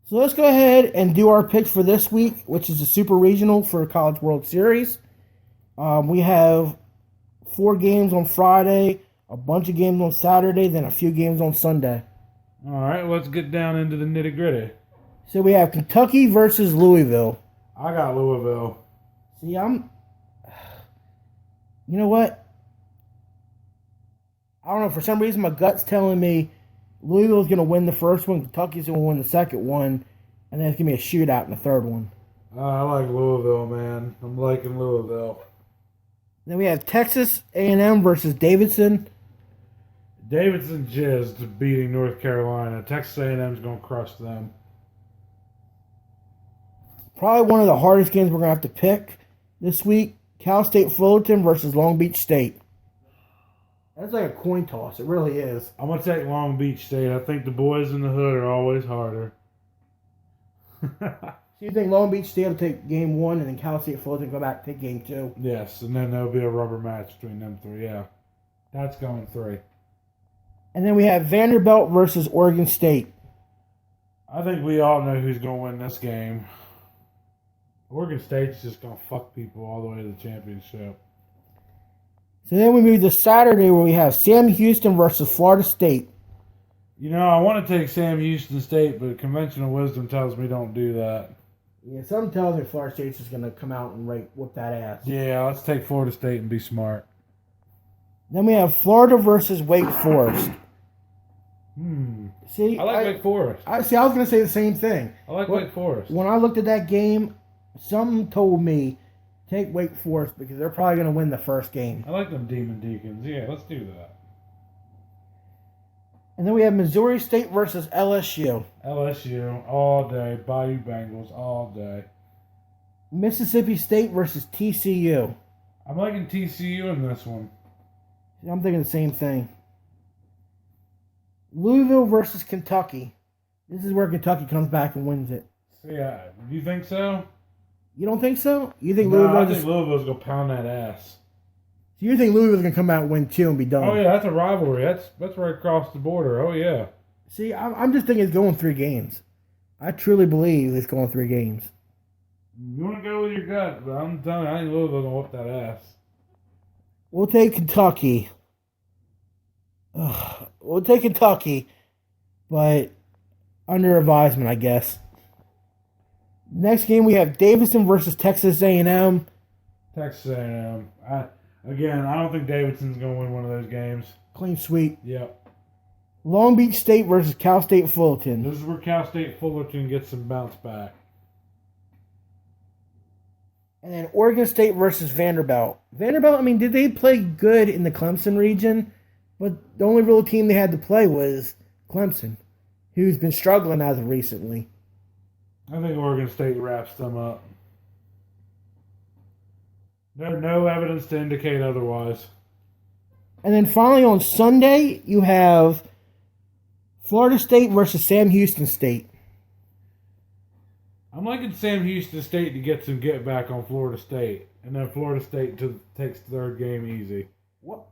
So let's go ahead and do our picks for this week, which is the Super Regional for College World Series. We have 4 games on Friday, a bunch of games on Saturday, then a few games on Sunday. All right, let's get down into the nitty gritty. So we have Kentucky versus Louisville. I got Louisville. See, you know what? I don't know. For some reason, my gut's telling me Louisville's going to win the first one, Kentucky's going to win the second one, and then it's going to be a shootout in the third one. I like Louisville, man. I'm liking Louisville. Then we have Texas A&M versus Davidson. Davidson jizzed beating North Carolina. Texas A&M's going to crush them. Probably one of the hardest games we're going to have to pick this week. Cal State Fullerton versus Long Beach State. That's like a coin toss. It really is. I'm going to take Long Beach State. I think the boys in the hood are always harder. So you think Long Beach State will take game 1 and then Cal State Fullerton go back and take game 2? Yes, and then there'll be a rubber match between them three. Yeah, that's going 3. And then we have Vanderbilt versus Oregon State. I think we all know who's going to win this game. Oregon State's just going to fuck people all the way to the championship. So then we move to Saturday where we have Sam Houston versus Florida State. You know, I want to take Sam Houston State, but conventional wisdom tells me don't do that. Yeah, something tells me Florida State's just going to come out and whip that ass. Yeah, let's take Florida State and be smart. Then we have Florida versus Wake Forest. See, I like Wake Forest. I was going to say the same thing. I like Wake Forest. When I looked at that game, something told me take Wake Forest because they're probably going to win the first game. I like them Demon Deacons. Yeah, let's do that. And then we have Missouri State versus LSU. LSU all day. Bayou Bengals all day. Mississippi State versus TCU. I'm liking TCU in this one. I'm thinking the same thing. Louisville versus Kentucky. This is where Kentucky comes back and wins it. Yeah, you think so? You don't think so? You think No, Louisville I think Louisville's going to pound that ass. So you think Louisville's going to come out and win 2 and be done? Oh, yeah, that's a rivalry. That's right across the border. Oh, yeah. See, I'm just thinking it's going 3 games. I truly believe it's going 3 games. You want to go with your gut, but I'm telling you, I think Louisville's going to whoop that ass. We'll take Kentucky. We'll take Kentucky, but under advisement, I guess. Next game, we have Davidson versus Texas A&M. Texas A&M. Again, I don't think Davidson's going to win one of those games. Clean sweep. Yep. Long Beach State versus Cal State Fullerton. This is where Cal State Fullerton gets some bounce back. And then Oregon State versus Vanderbilt. Vanderbilt, I mean, did they play good in the Clemson region? But the only real team they had to play was Clemson, who's been struggling as of recently. I think Oregon State wraps them up. There's no evidence to indicate otherwise. And then finally on Sunday, you have Florida State versus Sam Houston State. I'm liking Sam Houston State to get some get back on Florida State. And then Florida State takes the third game easy.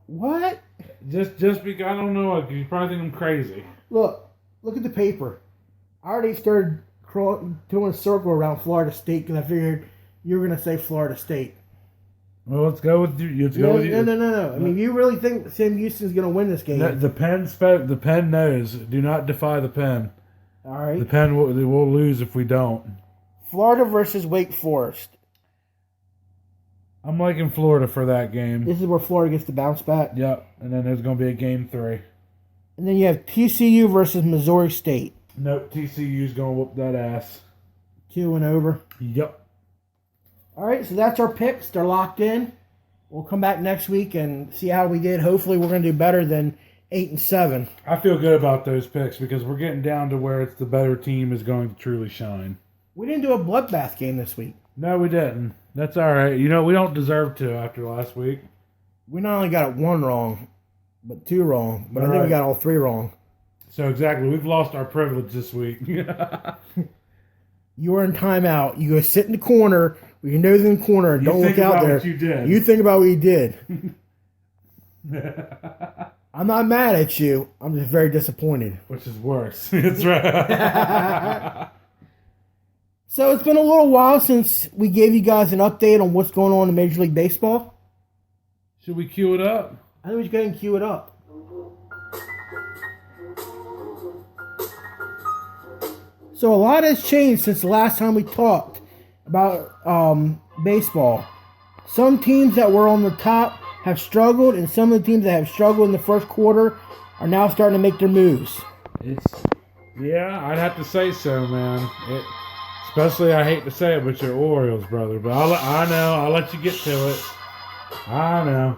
What? Just because, I don't know, you probably think I'm crazy. Look at the paper. I already started doing a circle around Florida State because I figured you were going to say Florida State. Well, let's go with you. No. I mean, you really think Sam Houston's going to win this game? The pen knows. Do not defy the pen. All right. The pen will lose if we don't. Florida versus Wake Forest. I'm liking Florida for that game. This is where Florida gets to bounce back. Yep, and then there's going to be a game 3. And then you have TCU versus Missouri State. Nope, TCU's going to whoop that ass. 2 and over. Yep. All right, so that's our picks. They're locked in. We'll come back next week and see how we did. Hopefully, we're going to do better than 8 and 7. I feel good about those picks because we're getting down to where it's the better team is going to truly shine. We didn't do a bloodbath game this week. No, we didn't. That's all right. You know, we don't deserve to after last week. We not only got it 1 wrong, but 2 wrong. But I think Right. we got all 3 wrong. So exactly, we've lost our privilege this week. You are in timeout. You go sit in the corner. We can nose in the corner and You don't think look out about there. what you did. You think about what you did. I'm not mad at you. I'm just very disappointed. Which is worse. That's right. So it's been a little while since we gave you guys an update on what's going on in Major League Baseball. Should we cue it up? I think we should go ahead and cue it up. So a lot has changed since the last time we talked about baseball. Some teams that were on the top have struggled, and some of the teams that have struggled in the first quarter are now starting to make their moves. Yeah, I'd have to say so, man. Especially, I hate to say it, but your Orioles, brother. But I know, I'll let you get to it. I know.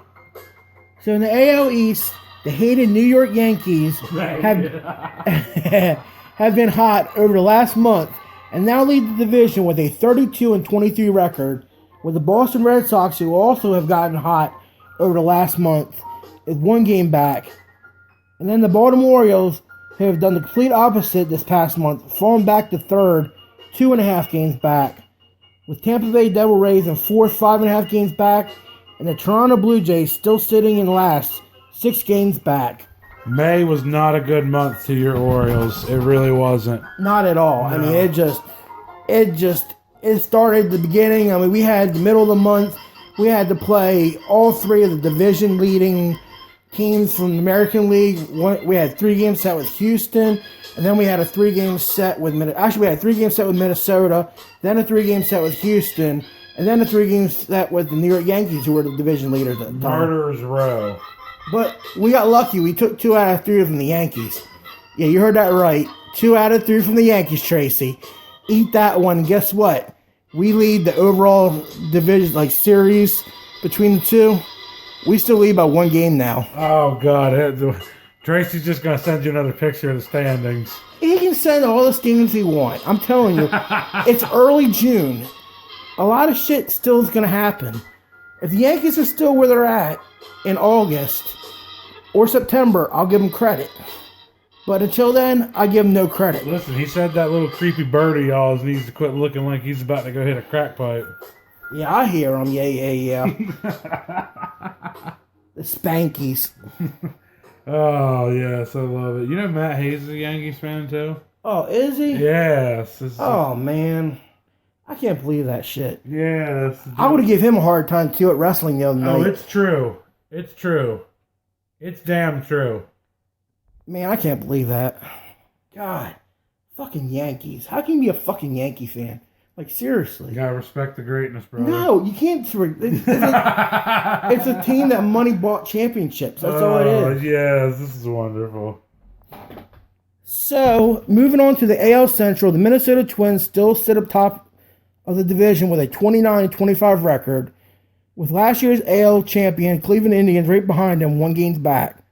So in the AL East, the hated New York Yankees have been hot over the last month and now lead the division with a 32-23 record, with the Boston Red Sox, who also have gotten hot over the last month, is 1 game back. And then the Baltimore Orioles, who have done the complete opposite this past month, falling back to third, 2.5 games back, with Tampa Bay Devil Rays in fourth, 5.5 games back, and the Toronto Blue Jays still sitting in last, 6 games back. May was not a good month to your Orioles. It really wasn't. Not at all. No. I mean, it started at the beginning. I mean, we had the middle of the month. We had to play all 3 of the division leading teams from the American League. We had 3 games set with Houston, and then we had a 3-game set with we had a 3-game set with Minnesota, then a 3-game set with Houston, and then a 3-game set with the New York Yankees, who were the division leaders at the time. Murderers Row. But we got lucky. We took 2 out of 3 from the Yankees. Yeah, you heard that right. 2 out of 3 from the Yankees, Tracy. Eat that one. Guess what? We lead the overall division, series between the 2. We still lead by 1 game now. Oh, God. Tracy's just going to send you another picture of the standings. He can send all the standings he wants. I'm telling you, it's early June. A lot of shit still is going to happen. If the Yankees are still where they're at in August or September, I'll give them credit. But until then, I give him no credit. Listen, he said that little creepy bird of y'all's needs to quit looking like he's about to go hit a crack pipe. Yeah, I hear him. Yeah. The Spankies. Oh, yes, I love it. You know Matt Hayes is a Yankees fan, too? Oh, is he? Yes. Oh, man. I can't believe that shit. Yes. I would have given him a hard time, too, at wrestling the other night. Oh, it's true. It's true. It's damn true. Man, I can't believe that. God. Fucking Yankees. How can you be a fucking Yankee fan? Seriously. You gotta respect the greatness, brother. No, you can't. It's a team that money bought championships. That's all it is. Yes, this is wonderful. So, moving on to the AL Central, the Minnesota Twins still sit up top of the division with a 29-25 record, with last year's AL champion Cleveland Indians right behind them, 1 game back.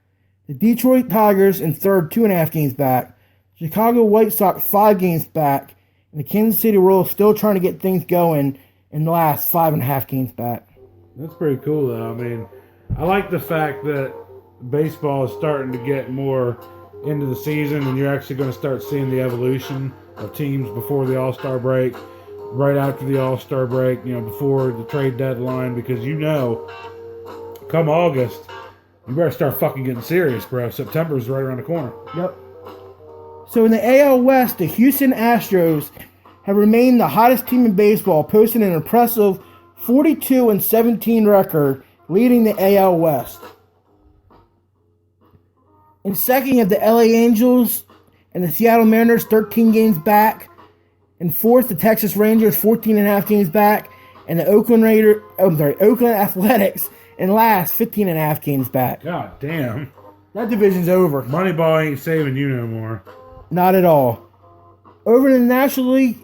The Detroit Tigers in third, 2.5 games back. Chicago White Sox 5 games back. And the Kansas City Royals still trying to get things going in the last 5.5 games back. That's pretty cool, though. I mean, I like the fact that baseball is starting to get more into the season, and you're actually going to start seeing the evolution of teams before the All-Star break, right after the All-Star break, before the trade deadline, because come August, you better start fucking getting serious, bro. September's right around the corner. Yep. So in the AL West, the Houston Astros have remained the hottest team in baseball, posting an impressive 42-17 record, leading the AL West. In second, you have the LA Angels and the Seattle Mariners, 13 games back. In fourth, the Texas Rangers, 14.5 games back, and the Oakland Athletics in last, 15.5 games back. God damn. That division's over. Moneyball ain't saving you no more. Not at all. Over in the National League,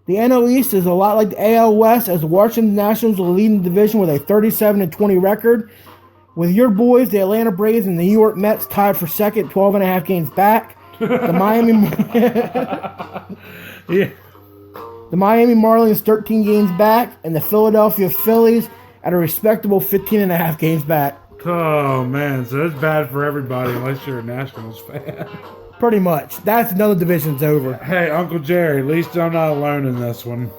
the NL East is a lot like the AL West, as the Washington Nationals are leading the division with a 37-20 record, with your boys, the Atlanta Braves and the New York Mets, tied for second, 12.5 games back. The Miami Marlins 13 games back, and the Philadelphia Phillies at a respectable 15.5 games back. Oh, man. So it's bad for everybody unless you're a Nationals fan. Pretty much. That's another division's over. Hey, Uncle Jerry, at least I'm not alone in this one.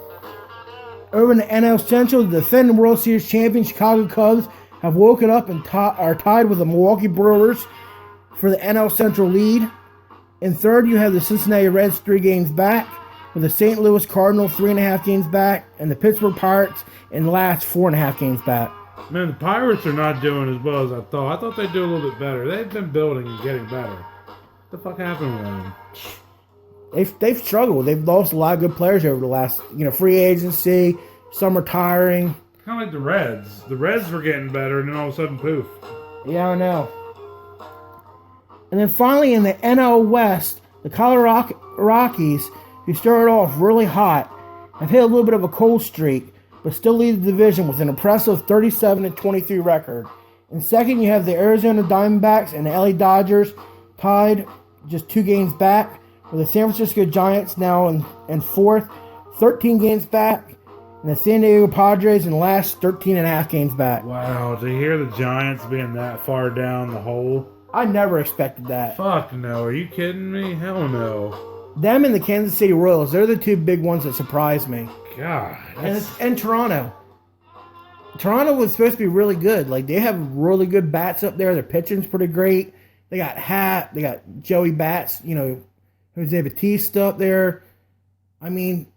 Over in the NL Central, the defending World Series champion Chicago Cubs have woken up and are tied with the Milwaukee Brewers for the NL Central lead. In third, you have the Cincinnati Reds 3 games back. with the St. Louis Cardinals 3.5 games back, and the Pittsburgh Pirates in the last 4.5 games back. Man, the Pirates are not doing as well as I thought. I thought they'd do a little bit better. They've been building and getting better. What the fuck happened with them? They've struggled. They've lost a lot of good players over the last, free agency, some retiring. Kind of like the Reds. The Reds were getting better, and then all of a sudden, poof. Yeah, I know. And then finally in the NL West, the Colorado Rockies, who started off really hot, have hit a little bit of a cold streak, but still lead the division with an impressive 37-23 record. In second, you have the Arizona Diamondbacks and the LA Dodgers tied just 2 games back, with the San Francisco Giants now in fourth, 13 games back, and the San Diego Padres in the last 13.5 games back. Wow, to hear the Giants being that far down the hole. I never expected that. Fuck no, are you kidding me? Hell no. Them and the Kansas City Royals, they're the 2 big ones that surprised me. God. And Toronto. Toronto was supposed to be really good. Like, they have really good bats up there. Their pitching's pretty great. They got Happ. They got Joey Bats. Jose Bautista up there. I mean,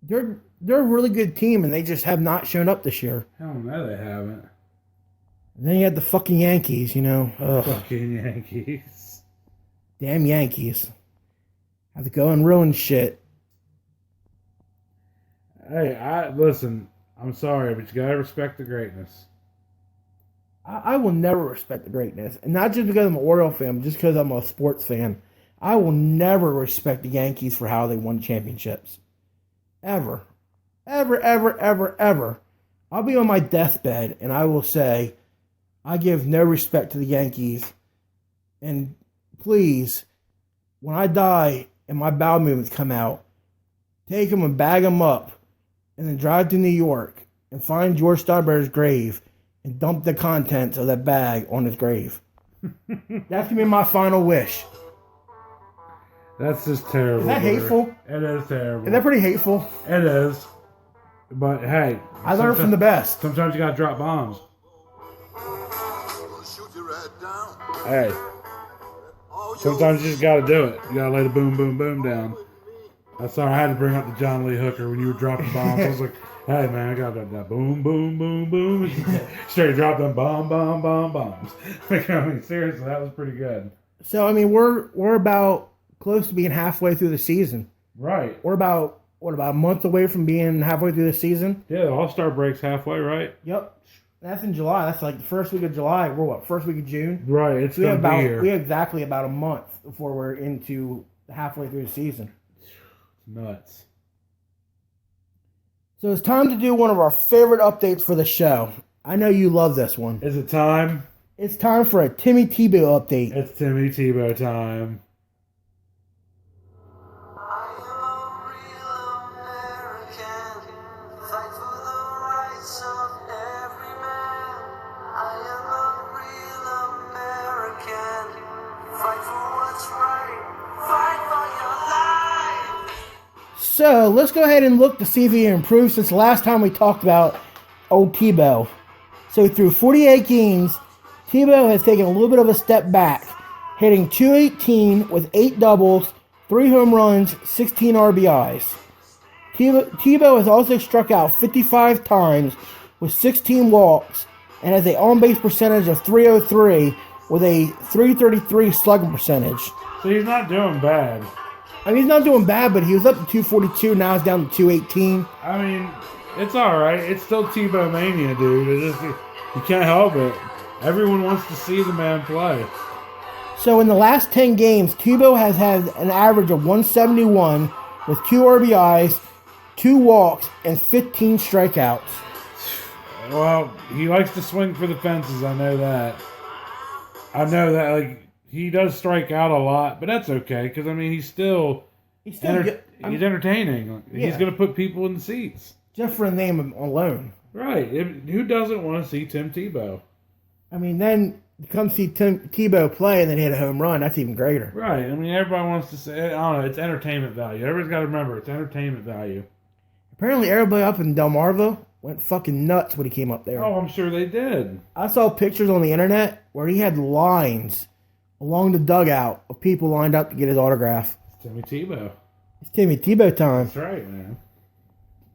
they're a really good team, and they just have not shown up this year. Hell no, they haven't. And then you had the fucking Yankees, Ugh. Fucking Yankees. Damn Yankees. Have to go and ruin shit. Hey, listen, I'm sorry, but you gotta respect the greatness. I will never respect the greatness. And not just because I'm an Oriole fan, but just because I'm a sports fan. I will never respect the Yankees for how they won championships. Ever. Ever, ever, ever, ever. I'll be on my deathbed and I will say, I give no respect to the Yankees. And please, when I die and my bowel movements come out, take them and bag them up and then drive to New York and find George Steinbrenner's grave and dump the contents of that bag on his grave. That's going to be my final wish. That's just terrible. Is that hateful? It is terrible. Is that pretty hateful? It is. But hey. I learned from the best. Sometimes you gotta drop bombs. Hey. Sometimes you just gotta do it. You gotta lay the boom, boom, boom down. I'm sorry, I had to bring up the John Lee Hooker when you were dropping bombs. I was like, hey man, I got that boom, boom, boom, boom. Straight drop them bomb, bomb, bomb, bombs. Seriously, that was pretty good. So, we're about close to being halfway through the season. Right. We're about a month away from being halfway through the season? Yeah, the All-Star break's halfway, right? Yep. That's in July. That's like the first week of July. We're first week of June? Right, it's going to be here. We have exactly about a month before we're into halfway through the season. It's nuts. So it's time to do one of our favorite updates for the show. I know you love this one. Is it time? It's time for a Timmy Tebow update. It's Timmy Tebow time. So let's go ahead and look to see if he improved since the last time we talked about old Tebow. So through 48 games, Tebow has taken a little bit of a step back, hitting .218 with 8 doubles, 3 home runs, 16 RBIs. Tebow has also struck out 55 times with 16 walks and has an on-base percentage of .303 with a .333 slugging percentage. So he's not doing bad. I mean, he's not doing bad, but he was up to 242. Now he's down to 218. I mean, it's all right. It's still Tebow mania, dude. You can't help it. Everyone wants to see the man play. So in the last 10 games, Tebow has had an average of 171 with 2 RBIs, 2 walks, and 15 strikeouts. Well, he likes to swing for the fences. I know that. Like, he does strike out a lot, but that's okay because I mean he's entertaining. Yeah. He's going to put people in the seats just for the name alone. Right? Who doesn't want to see Tim Tebow? I mean, then you come see Tim Tebow play and then hit a home run. That's even greater. Right. I mean, everybody wants to say. I don't know. It's entertainment value. Everybody's got to remember it's entertainment value. Apparently, everybody up in Delmarva went fucking nuts when he came up there. Oh, I'm sure they did. I saw pictures on the internet where he had lines along the dugout of people lined up to get his autograph. It's Timmy Tebow. It's Timmy Tebow time. That's right, man.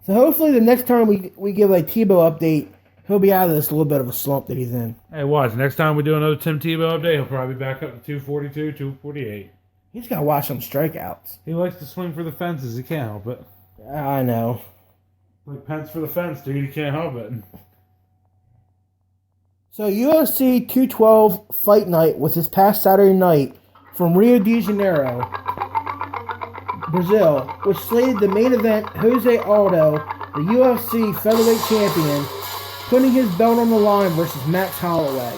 So hopefully the next time we give a Tebow update, he'll be out of this little bit of a slump that he's in. Hey, watch. Next time we do another Tim Tebow update, he'll probably be back up to 242, 248. He's got to watch some strikeouts. He likes to swing for the fences. He can't help it. I know. Like pence for the fence, dude. He can't help it. So UFC 212 Fight Night was this past Saturday night from Rio de Janeiro, Brazil, which slated the main event Jose Aldo, the UFC featherweight champion, putting his belt on the line versus Max Holloway.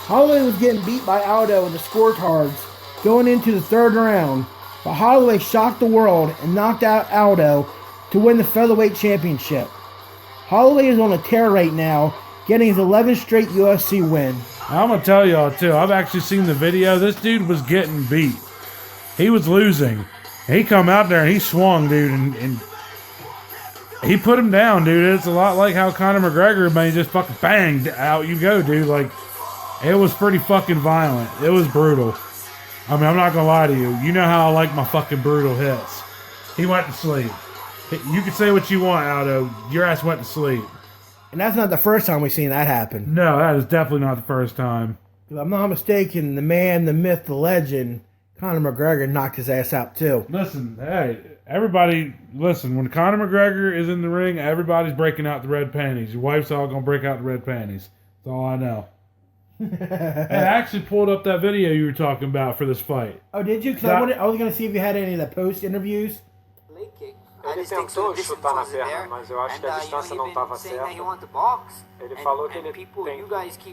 Holloway was getting beat by Aldo in the scorecards going into the third round, but Holloway shocked the world and knocked out Aldo to win the featherweight championship. Holloway is on a tear right now, getting his 11th straight UFC win. I'm going to tell y'all, too. I've actually seen the video. This dude was getting beat. He was losing. He come out there and he swung, dude, and he put him down, dude. It's a lot like how Conor McGregor, man, just fucking banged out you go, dude. Like, it was pretty fucking violent. It was brutal. I mean, I'm not going to lie to you. You know how I like my fucking brutal hits. He went to sleep. You can say what you want, Aldo. Your ass went to sleep. And that's not the first time we've seen that happen. No, that is definitely not the first time. If I'm not mistaken, the man, the myth, the legend, Conor McGregor knocked his ass out too. Listen, hey, everybody, listen, when Conor McGregor is in the ring, everybody's breaking out the red panties. Your wife's all going to break out the red panties. That's all I know. I actually pulled up that video you were talking about for this fight. Oh, did you? Because I was going to see if you had any of the post interviews. Ele tentou chutar na perna, mas eu acho que a distância não estava certa. Ele falou que ele tem...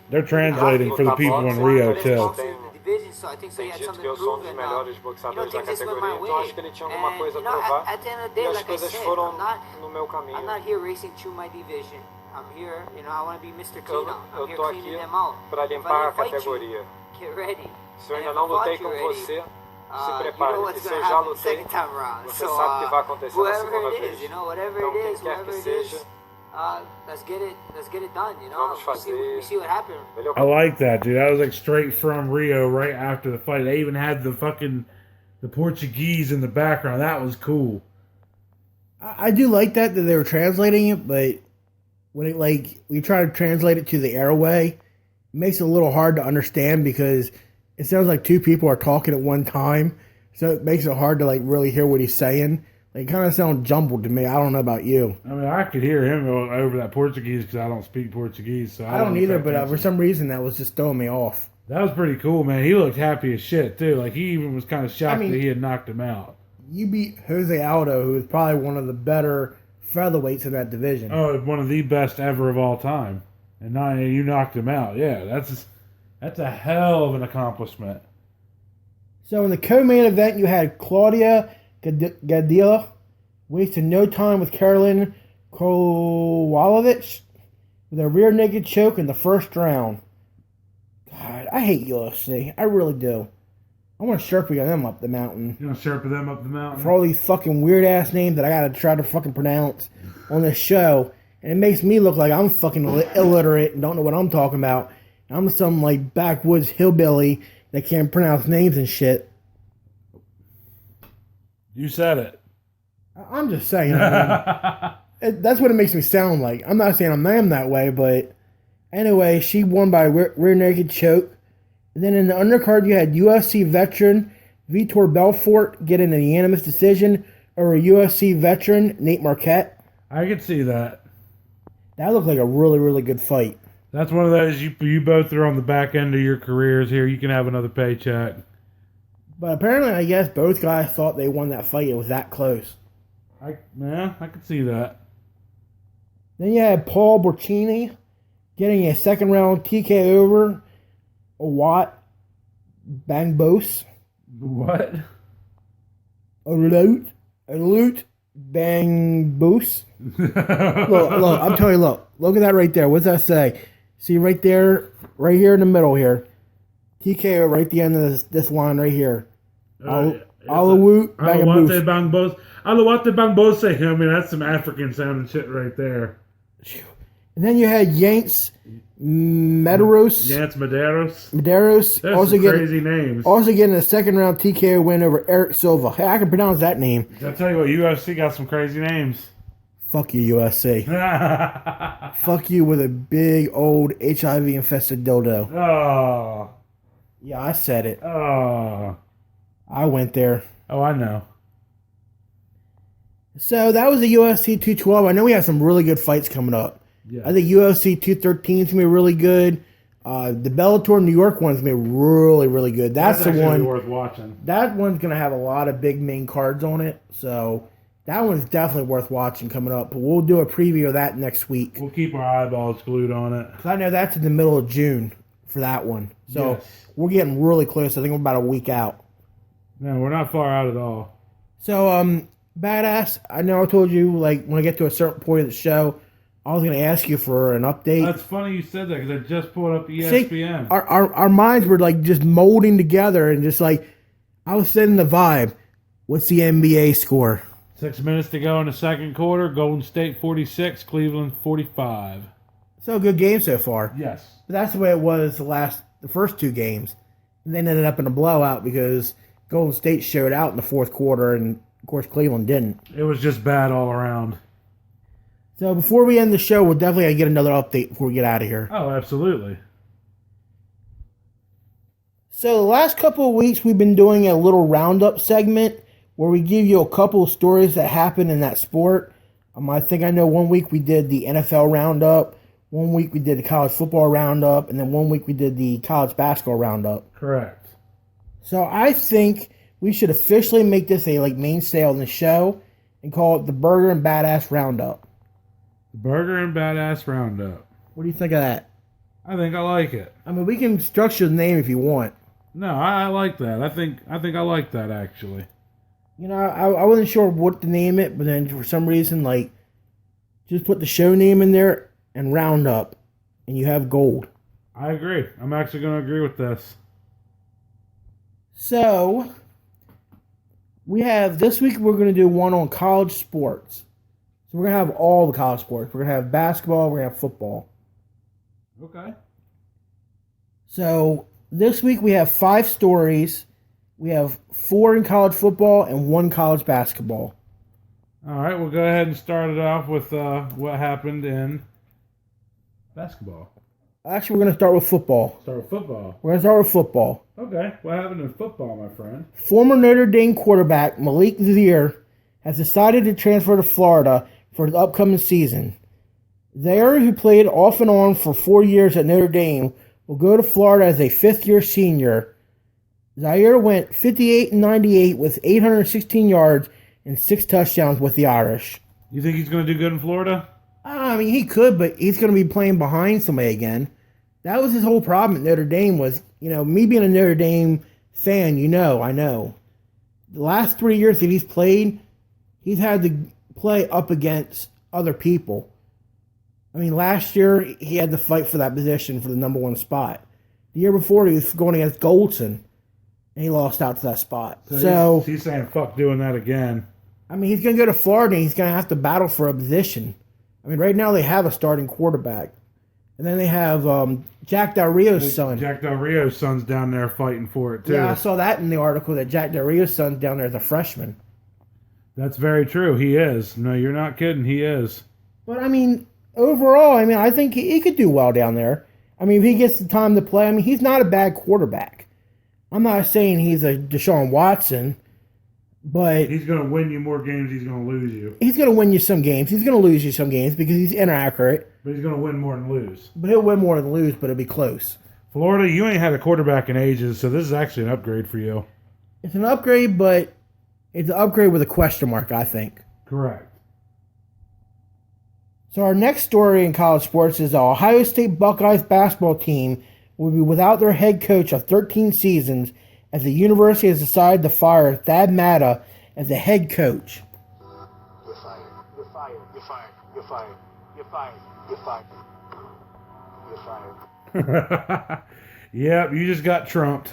They're translating for the people in Rio, too. Tem dito que eu sou um dos melhores boxeadores da categoria, então acho que ele tinha alguma coisa a provar. E as coisas foram no meu caminho. Eu tô aqui para limpar a categoria. Se eu ainda não lutei com você... Se prepare, porque se eu já lutei, você sabe o que vai acontecer na segunda vez. Então, quem quer que seja, vamos fazer. I like that, dude. That was like straight from Rio right after the fight. They even had the Portuguese in the background. That was cool. I do like that they were translating it, but when you try to translate it to the airway, it makes it a little hard to understand because it sounds like two people are talking at one time, so it makes it hard to really hear what he's saying. It kind of sounds jumbled to me. I don't know about you. I mean, I could hear him over that Portuguese because I don't speak Portuguese. So I don't either, but for some reason that was just throwing me off. That was pretty cool, man. He looked happy as shit, too. Like, he even was kind of shocked that he had knocked him out. You beat Jose Aldo, who is probably one of the better featherweights in that division. Oh, one of the best ever of all time. And now you knocked him out. Yeah, that's a hell of an accomplishment. So in the co-main event, you had Claudia Gadelha wasting no time with Karolina Kowalkiewicz with a rear naked choke in the first round. God, I hate UFC. I really do. I want to Sherpa them up the mountain. You want to Sherpa them up the mountain? For all these fucking weird-ass names that I got to try to fucking pronounce on this show. And it makes me look like I'm fucking illiterate and don't know what I'm talking about. I'm some backwoods hillbilly that can't pronounce names and shit. You said it. I'm just saying. That's what it makes me sound like. I'm not saying I am that way, but anyway, she won by rear naked choke. And then in the undercard, you had UFC veteran Vitor Belfort getting a unanimous decision over UFC veteran Nate Marquette. I could see that. That looked like a really, really good fight. That's one of those you both are on the back end of your careers here. You can have another paycheck. But apparently, I guess both guys thought they won that fight. It was that close. I could see that. Then you had Paul Borchini getting a second round TK over Awat Bangbos. What? Alut Bangbos. look, I'm telling you, look at that right there. What's that say? See right there, right here in the middle here. TKO right at the end of this line right here. Alawute Bangbos. Alawate Bangbos. I mean, that's some African sounding shit right there. And then you had Yanks Medeiros. Yeah, it's Medeiros. Medeiros. That's Also some getting crazy names. also getting a second round TKO win over Eric Silva. Hey, I can pronounce that name. I'll tell you what, UFC got some crazy names. Fuck you, USC. Fuck you with a big old HIV infested dildo. Oh. Yeah, I said it. Oh. I went there. Oh, I know. So that was the UFC 212. I know we have some really good fights coming up. Yeah. I think UFC 213 is going to be really good. The Bellator New York one's going to be really, really good. That's the actually one worth watching. That one's going to have a lot of big main cards on it. So that one's definitely worth watching coming up. But we'll do a preview of that next week. We'll keep our eyeballs glued on it. 'Cause I know that's in the middle of June for that one. So Yes. we're getting really close. I think we're about a week out. No, we're not far out at all. So, Badass, I know I told you, like, when I get to a certain point of the show, I was going to ask you for an update. That's funny you said that because I just pulled up ESPN. See, our minds were, like, just molding together and just, like, I was setting the vibe. What's the NBA score? 6 minutes to go in the second quarter. Golden State 46, Cleveland 45. So, a good game so far. Yes. But that's the way it was the first two games. And then ended up in a blowout because Golden State showed out in the fourth quarter, and, of course, Cleveland didn't. It was just bad all around. So, before we end the show, we'll definitely get another update before we get out of here. Oh, absolutely. So the last couple of weeks we've been doing a little roundup segment where we give you a couple of stories that happened in that sport. I think I know 1 week we did the NFL roundup, 1 week we did the college football roundup, and then 1 week we did the college basketball roundup. Correct. So I think we should officially make this a mainstay on the show and call it the Burger and Badass Roundup. Burger and Badass Roundup. What do you think of that? I think I like it. I mean, we can structure the name if you want. No, I like that. I think I like that actually. You know, I wasn't sure what to name it, but then for some reason, just put the show name in there and round up, and you have gold. I agree. I'm actually going to agree with this. So, this week we're going to do one on college sports. So we're going to have all the college sports. We're going to have basketball, we're going to have football. Okay. So, this week we have 5 stories. We have 4 in college football and 1 college basketball. All right, we'll go ahead and start it off with what happened in basketball. Actually, we're going to start with football. Start with football. We're going to start with football. Okay, what happened in football, my friend? Former Notre Dame quarterback Malik Zaire has decided to transfer to Florida for the upcoming season. Zaire, who played off and on for 4 years at Notre Dame, will go to Florida as a fifth-year senior. Zaire went 58-98 with 816 yards and 6 touchdowns with the Irish. You think he's going to do good in Florida? I mean, he could, but he's going to be playing behind somebody again. That was his whole problem at Notre Dame was, me being a Notre Dame fan, I know. The last 3 years that he's played, he's had to play up against other people. I mean, last year, he had to fight for that position for the number 1 spot. The year before, he was going against Goldson, and he lost out to that spot. So he's saying, fuck doing that again. I mean, he's going to go to Florida, and he's going to have to battle for a position. I mean, right now, they have a starting quarterback. And then they have Jack Del Rio's son. Jack Del Rio's son's down there fighting for it, too. Yeah, I saw that in the article, that Jack Del Rio's son's down there as a freshman. That's very true. He is. No, you're not kidding. He is. But, I mean, overall, I think he could do well down there. I mean, if he gets the time to play, he's not a bad quarterback. I'm not saying he's a Deshaun Watson, but he's going to win you more games. He's going to lose you. He's going to win you some games. He's going to lose you some games because he's inaccurate. But he's going to win more than lose. But he'll win more than lose, but it'll be close. Florida, you ain't had a quarterback in ages, so this is actually an upgrade for you. It's an upgrade, but it's an upgrade with a question mark, I think. Correct. So our next story in college sports is the Ohio State Buckeyes basketball team will be without their head coach of 13 seasons as the university has decided to fire Thad Matta as the head coach. You're fired. You're fired. You're fired. You're fired. You're fired. You're fired. You're fired. Yep, you just got trumped.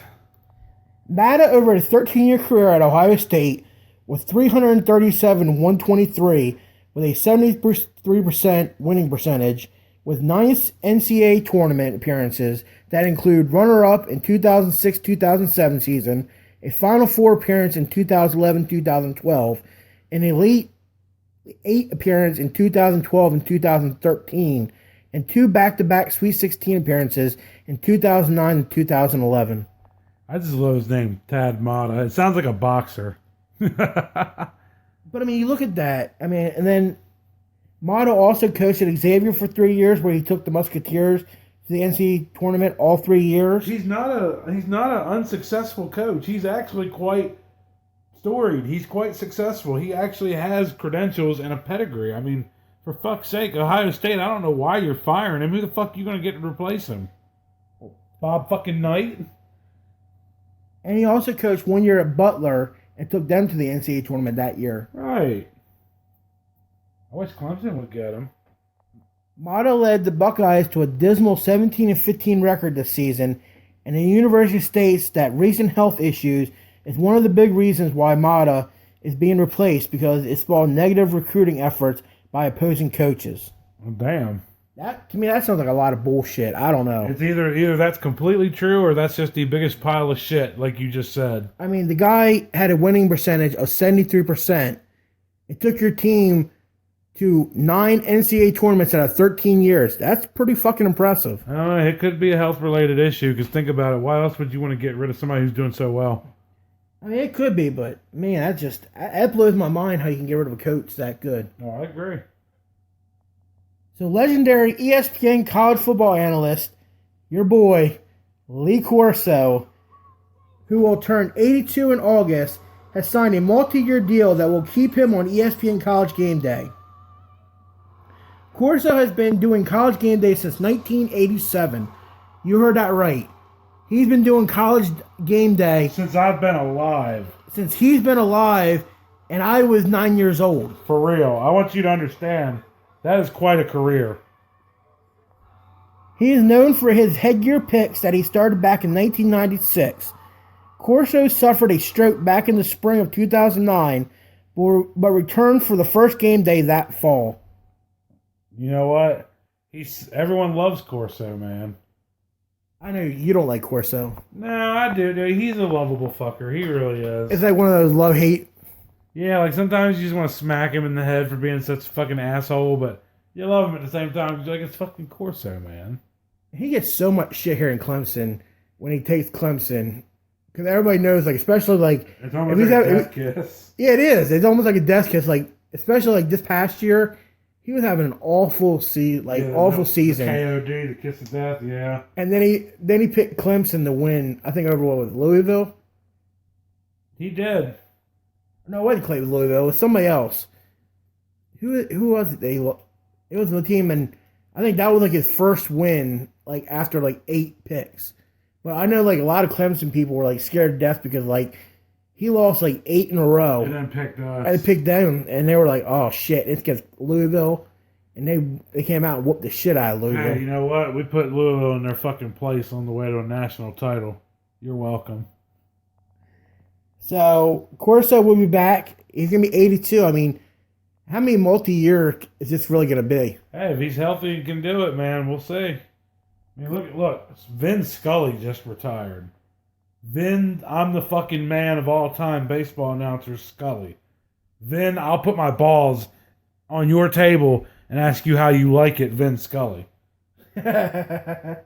Matta, over a 13-year career at Ohio State, with 337-123 with a 73% winning percentage, with 9 NCAA tournament appearances that include runner-up in 2006-2007 season, a Final Four appearance in 2011-2012, an Elite 8 appearance in 2012 and 2013, and 2 back-to-back Sweet 16 appearances in 2009 and 2011. I just love his name, Tad Matta. It sounds like a boxer. But, I mean, you look at that. I mean, and then Matta also coached at Xavier for 3 years, where he took the Musketeers to the NCAA tournament all 3 years. He's not an unsuccessful coach. He's actually quite storied. He's quite successful. He actually has credentials and a pedigree. I mean, for fuck's sake, Ohio State, I don't know why you're firing him. Who the fuck are you going to get to replace him? Bob fucking Knight? And he also coached 1 year at Butler and took them to the NCAA tournament that year. Right. I wish Clemson would get him. Matta led the Buckeyes to a dismal 17-15 record this season, and the university states that recent health issues is one of the big reasons why Matta is being replaced, because it spawned negative recruiting efforts by opposing coaches. Well, damn. That, to me, that sounds like a lot of bullshit. I don't know. It's either that's completely true or that's just the biggest pile of shit, like you just said. I mean, the guy had a winning percentage of 73%. It took your team to 9 NCAA tournaments out of 13 years. That's pretty fucking impressive. I don't know. It could be a health-related issue, because think about it. Why else would you want to get rid of somebody who's doing so well? I mean, it could be, but, man, that blows my mind how you can get rid of a coach that good. Oh, I agree. So, legendary ESPN college football analyst, your boy, Lee Corso, who will turn 82 in August, has signed a multi-year deal that will keep him on ESPN College Game Day. Corso has been doing College Game Day since 1987. You heard that right. He's been doing College Game Day Since I've been alive. since he's been alive, and I was 9 years old. For real. I want you to understand, that is quite a career. He is known for his headgear picks that he started back in 1996. Corso suffered a stroke back in the spring of 2009, but returned for the first game day that fall. You know what? Everyone loves Corso, man. I know you don't like Corso. No, I do, dude. He's a lovable fucker. He really is. It's like one of those love-hate. Yeah, like sometimes you just want to smack him in the head for being such a fucking asshole, but you love him at the same time. You're like, it's fucking Corso, man. He gets so much shit here in Clemson when he takes Clemson. Because everybody knows, like, especially, like... It's almost like a death kiss. Yeah, it is. It's almost like a death kiss. Like, especially, like, this past year, he was having an awful season. The KOD, the kiss of death, yeah. And then he picked Clemson to win, I think, over what was it, Louisville? He did. No, it wasn't Clemson, Louisville. It was somebody else. Who was it? It was the team, and I think that was, like, his first win, like, after, like, 8 picks. But I know, like, a lot of Clemson people were, like, scared to death because, like, he lost, like, 8 in a row. And then picked us. And picked them, and they were like, oh, shit, it's against Louisville. And they came out and whooped the shit out of Louisville. Hey, you know what? We put Louisville in their fucking place on the way to a national title. You're welcome. So, Corso will be back. He's going to be 82. I mean, how many multi-year is this really going to be? Hey, if he's healthy, he can do it, man. We'll see. I mean, look. Vin Scully just retired. I'm the fucking man of all time baseball announcer, Scully. I'll put my balls on your table and ask you how you like it, Vin Scully. Yeah,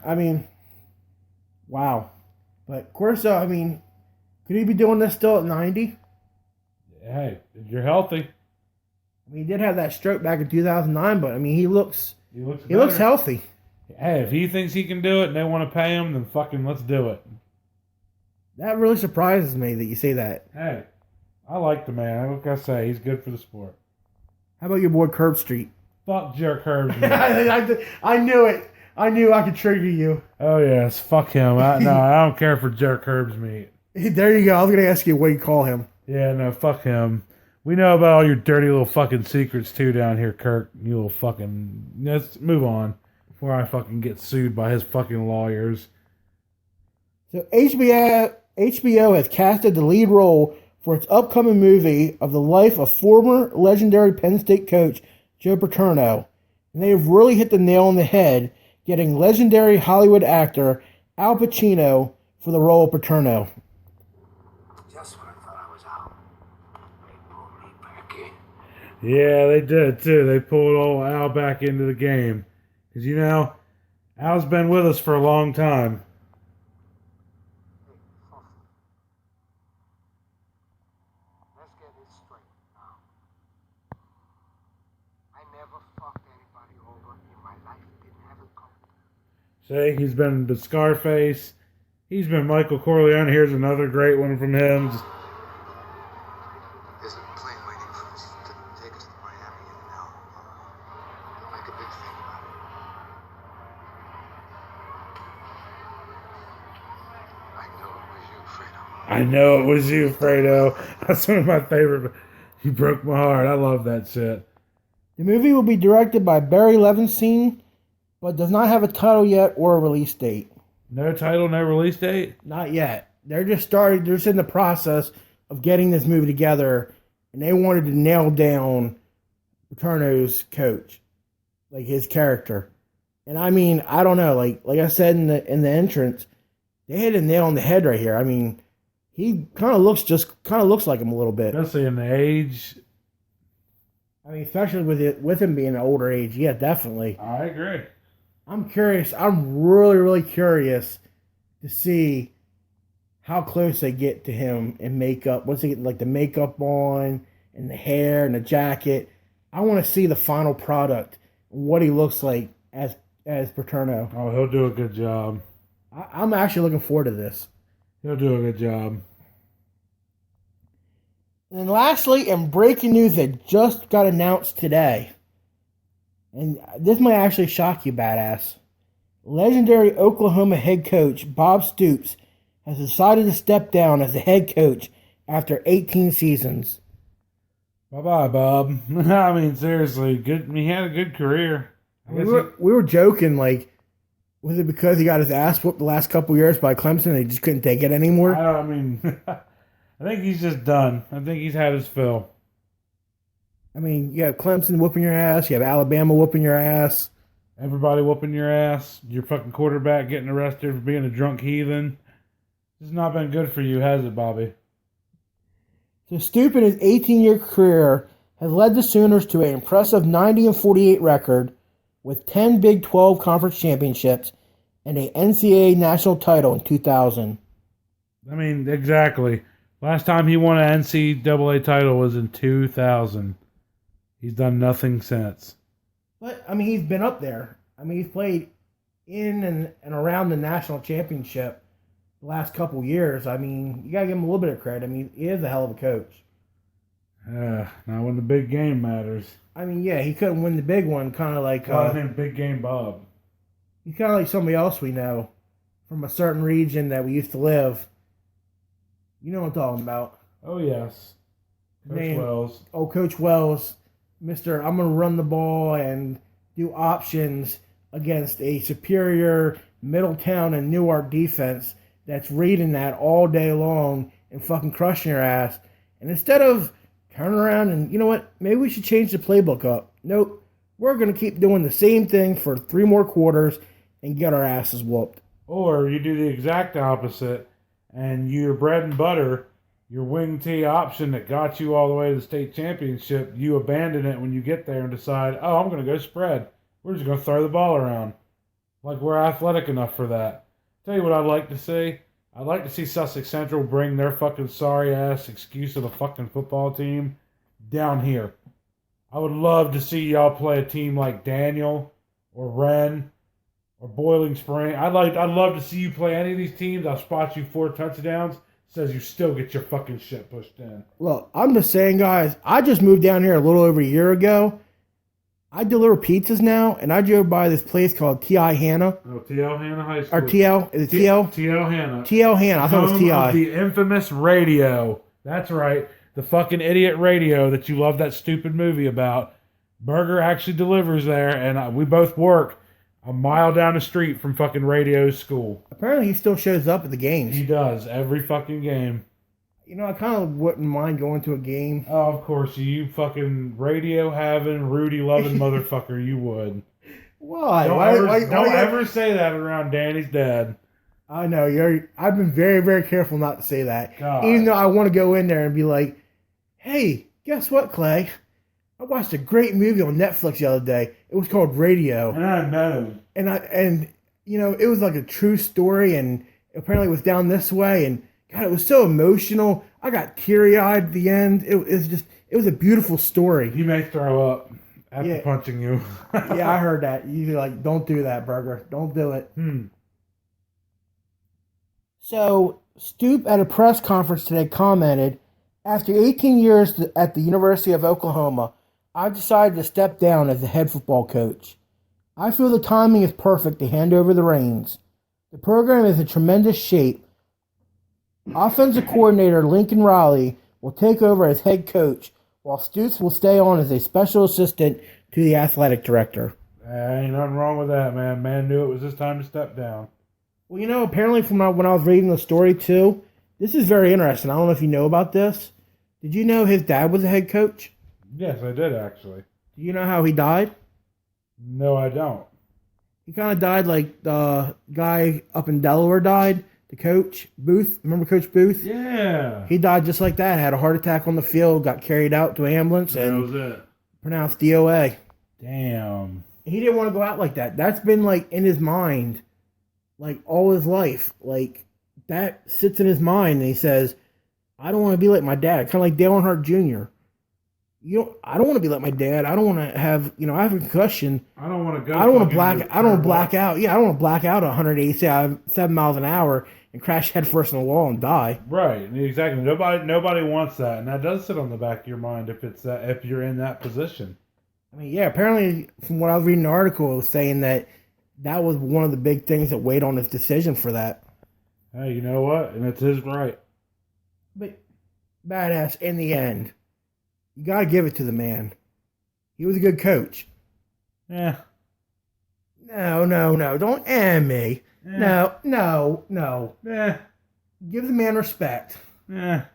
I mean, wow. But Corso, I mean, could he be doing this still at 90? Hey, if you're healthy. I mean, he did have that stroke back in 2009, but I mean, he looks better. healthy. Hey, if he thinks he can do it and they want to pay him, then fucking let's do it. That really surprises me that you say that. Hey, I like the man. Like I say, he's good for the sport. How about your boy Curb Street? Fuck Jerk Herbs. I knew it. I knew I could trigger you. Oh, yes. Fuck him. I don't care for Jerk Herbs meat. There you go. I was going to ask you what you call him. Yeah, no, fuck him. We know about all your dirty little fucking secrets, too, down here, Kirk. You little fucking... Let's move on before I fucking get sued by his fucking lawyers. So HBO has casted the lead role for its upcoming movie of the life of former legendary Penn State coach Joe Paterno. And they have really hit the nail on the head, getting legendary Hollywood actor Al Pacino for the role of Paterno. Just when I thought I was out, they pulled me back in. Yeah, they did too. They pulled old Al back into the game. Because, you know, Al's been with us for a long time. Let's get this straight now. I never fucked anybody over in my life. Didn't have it coming. See, he's been the Scarface. He's been Michael Corleone. Here's another great one from him. There's a plane waiting for us to take us to Miami, and now don't make a big thing about it. I know it was you, Fredo. That's one of my favorite. You broke my heart. I love that shit. The movie will be directed by Barry Levinstein, but does not have a title yet or a release date. No title, no release date? Not yet. They're just in the process of getting this movie together, and they wanted to nail down Paterno's coach, like his character. And I mean, I don't know, like I said in the entrance, they hit a nail on the head right here. I mean, he kind of looks like him a little bit. Especially in the age. I mean, especially with him being an older age, yeah, definitely. I agree. I'm curious. I'm really, really curious to see how close they get to him in makeup. Once they get like the makeup on and the hair and the jacket, I want to see the final product, what he looks like as Paterno. Oh, he'll do a good job. I'm actually looking forward to this. He'll do a good job. And lastly, in breaking news that just got announced today, and this might actually shock you, badass. Legendary Oklahoma head coach Bob Stoops has decided to step down as the head coach after 18 seasons. Bye-bye, Bob. I mean, seriously, good. He had a good career. We were joking, like, was it because he got his ass whooped the last couple years by Clemson and he just couldn't take it anymore? I mean, I think he's just done. I think he's had his fill. I mean, you have Clemson whooping your ass. You have Alabama whooping your ass. Everybody whooping your ass. Your fucking quarterback getting arrested for being a drunk heathen. This has not been good for you, has it, Bobby? So Stoop in his 18-year career has led the Sooners to an impressive 90-48 record with 10 Big 12 conference championships and a NCAA national title in 2000. I mean, exactly. Last time he won an NCAA title was in 2000. He's done nothing since. But, I mean, he's been up there. I mean, he's played in and around the national championship the last couple years. I mean, you got to give him a little bit of credit. I mean, he is a hell of a coach. Now when the big game matters. I mean, yeah, he couldn't win the big one, kind of like... I think Big Game Bob. He's kind of like somebody else we know from a certain region that we used to live. You know what I'm talking about. Oh, yes. Coach Wells. Oh, Coach Wells. Mr. I'm going to run the ball and do options against a superior Middletown and Newark defense that's reading that all day long and fucking crushing your ass. And instead of turning around and, you know what, maybe we should change the playbook up. Nope. We're going to keep doing the same thing for 3 more quarters and get our asses whooped. Or you do the exact opposite and your bread and butter, your wing tee option that got you all the way to the state championship, you abandon it when you get there and decide, oh, I'm going to go spread. We're just going to throw the ball around. Like we're athletic enough for that. Tell you what I'd like to see. I'd like to see Sussex Central bring their fucking sorry-ass excuse of a fucking football team down here. I would love to see y'all play a team like Daniel or Wren or Boiling Spring. I'd love to see you play any of these teams. I'll spot you 4 touchdowns. Says you still get your fucking shit pushed in. Look, I'm just saying, guys, I just moved down here a little over a year ago. I deliver pizzas now, and I drove by this place called T.I. Hanna. Oh, T.L. Hanna High School. Or T.L. Is it T.L.? T.L. Hanna. T.L. Hanna. I thought it was T.I. Of the infamous radio. That's right. The fucking idiot radio that you love that stupid movie about. Burger actually delivers there, and we both work a mile down the street from fucking radio school. Apparently he still shows up at the games. He does. Every fucking game. You know, I kind of wouldn't mind going to a game. Oh, of course, you fucking radio having, Rudy loving motherfucker, you would. Why? Don't ever say that around Danny's dad. I know I've been very, very careful not to say that. God. Even though I want to go in there and be like, "Hey, guess what, Clay? I watched a great movie on Netflix the other day. It was called Radio." And I know. And you know, it was like a true story, and apparently it was down this way, and God, it was so emotional. I got teary-eyed at the end. It was a beautiful story. He may throw up after punching you. Yeah, I heard that. You're like, don't do that, Burger. Don't do it. So, Stoop at a press conference today commented, after 18 years at the University of Oklahoma, I've decided to step down as the head football coach. I feel the timing is perfect to hand over the reins. The program is in tremendous shape. Offensive coordinator Lincoln Riley will take over as head coach, while Stoops will stay on as a special assistant to the athletic director. Ain't nothing wrong with that, man. Man knew it was his time to step down. Well, you know, apparently from when I was reading the story, too, this is very interesting. I don't know if you know about this. Did you know his dad was a head coach? Yes, I did, actually. Do you know how he died? No, I don't. He kind of died like the guy up in Delaware died, the coach, Booth. Remember Coach Booth? Yeah. He died just like that. Had a heart attack on the field, got carried out to an ambulance, That and was it. pronounced DOA. Damn. He didn't want to go out like that. That's been like in his mind, like all his life. Like that sits in his mind, and he says, "I don't want to be like my dad." Kind of like Dale Earnhardt Jr. I don't want to be like my dad. I don't want to have, I have a concussion. I don't want to go. I don't want to black out. Yeah, I don't want to black out at 187 miles an hour and crash headfirst in the wall and die. Right, exactly. Nobody wants that, and that does sit on the back of your mind if you're in that position. I mean, yeah. Apparently, from what I was reading, the article, it was saying that was one of the big things that weighed on his decision for that. Hey, you know what? And it's his right. But badass in the end. You got to give it to the man. He was a good coach. Yeah. No. Don't me. Yeah. No. Yeah. Give the man respect. Yeah.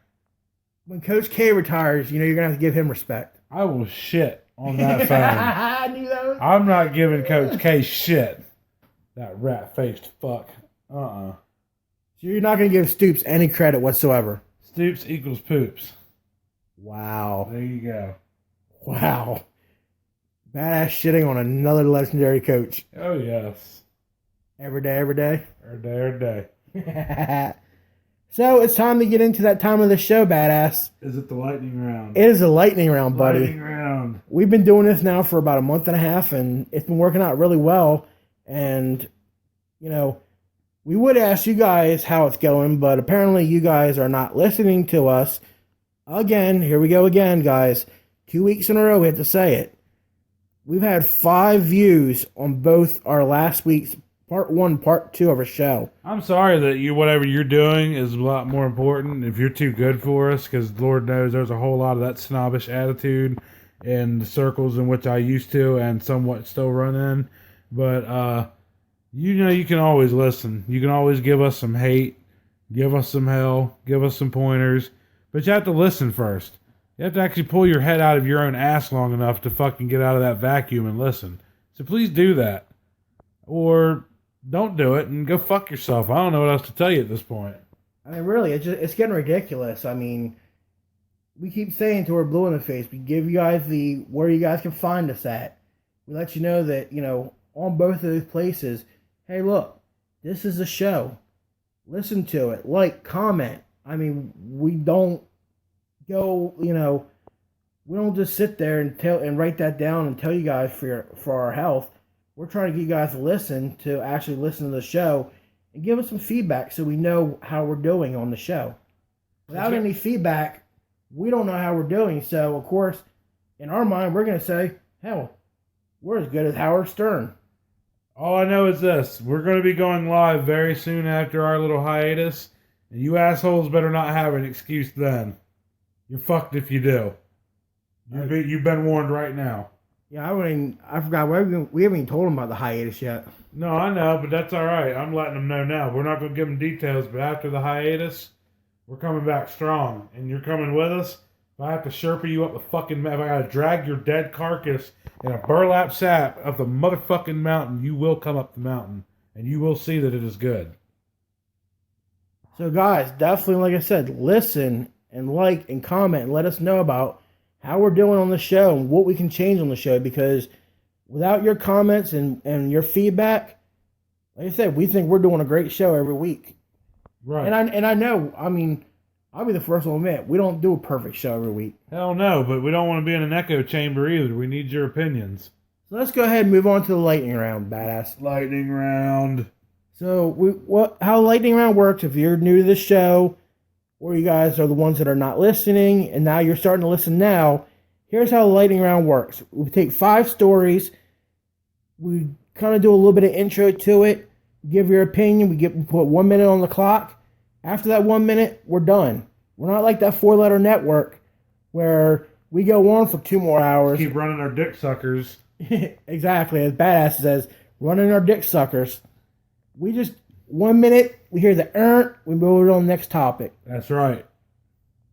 When Coach K retires, you're going to have to give him respect. I will shit on that phone. I knew that was... I'm not giving Coach K shit. That rat-faced fuck. So you're not going to give Stoops any credit whatsoever. Stoops equals poops. Wow. There you go. Wow. Badass shitting on another legendary coach. Oh, yes. Every day. Every day. So, it's time to get into that time of the show, badass. Is it the lightning round? It is a lightning round, buddy. Lightning round. We've been doing this now for about a month and a half, and it's been working out really well. And, we would ask you guys how it's going, but apparently you guys are not listening to us. Again, here we go again, guys. 2 weeks in a row, we have to say it. We've had 5 views on both our last week's part 1, part 2 of our show. I'm sorry that whatever you're doing is a lot more important if you're too good for us, because Lord knows there's a whole lot of that snobbish attitude in the circles in which I used to and somewhat still run in. But, you can always listen. You can always give us some hate, give us some hell, give us some pointers. But you have to listen first. You have to actually pull your head out of your own ass long enough to fucking get out of that vacuum and listen. So please do that. Or don't do it and go fuck yourself. I don't know what else to tell you at this point. I mean, really, it's getting ridiculous. I mean, we keep saying to our blue in the face, we give you guys where you guys can find us at. We let you know that, on both of those places, hey, look, this is a show. Listen to it. Like, comment. I mean, we don't go, we don't just sit there and write that down and tell you guys for our health. We're trying to get you guys to listen to the show and give us some feedback so we know how we're doing on the show. Without any feedback, we don't know how we're doing. So, of course, in our mind, we're going to say, hell, we're as good as Howard Stern. All I know is this. We're going to be going live very soon after our little hiatus. And you assholes better not have an excuse then. You're fucked if you do. You've been warned right now. Yeah, I forgot. We haven't even told them about the hiatus yet. No, I know, but that's all right. I'm letting them know now. We're not going to give them details, but after the hiatus, we're coming back strong, and you're coming with us. If I have to Sherpa you up the fucking mountain, if I gotta drag your dead carcass in a burlap sack up the motherfucking mountain, you will come up the mountain, and you will see that it is good. So, guys, definitely, like I said, listen and like and comment and let us know about how we're doing on the show and what we can change on the show, because without your comments and your feedback, like I said, we think we're doing a great show every week. Right. And I know, I mean, I'll be the first one to admit, we don't do a perfect show every week. Hell no, but we don't want to be in an echo chamber either. We need your opinions. So let's go ahead and move on to the lightning round, badass. Lightning round. So how lightning round works, if you're new to the show, or you guys are the ones that are not listening, and now you're starting to listen now, here's how the lightning round works. We take 5 stories, we kind of do a little bit of intro to it, give your opinion, we put 1 minute on the clock. After that 1 minute, we're done. We're not like that 4-letter network where we go on for 2 more hours. Keep running our dick suckers. Exactly, as Badass says, running our dick suckers. We just 1 minute, we hear the we move on to the next topic. That's right.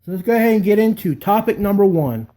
So let's go ahead and get into topic number 1.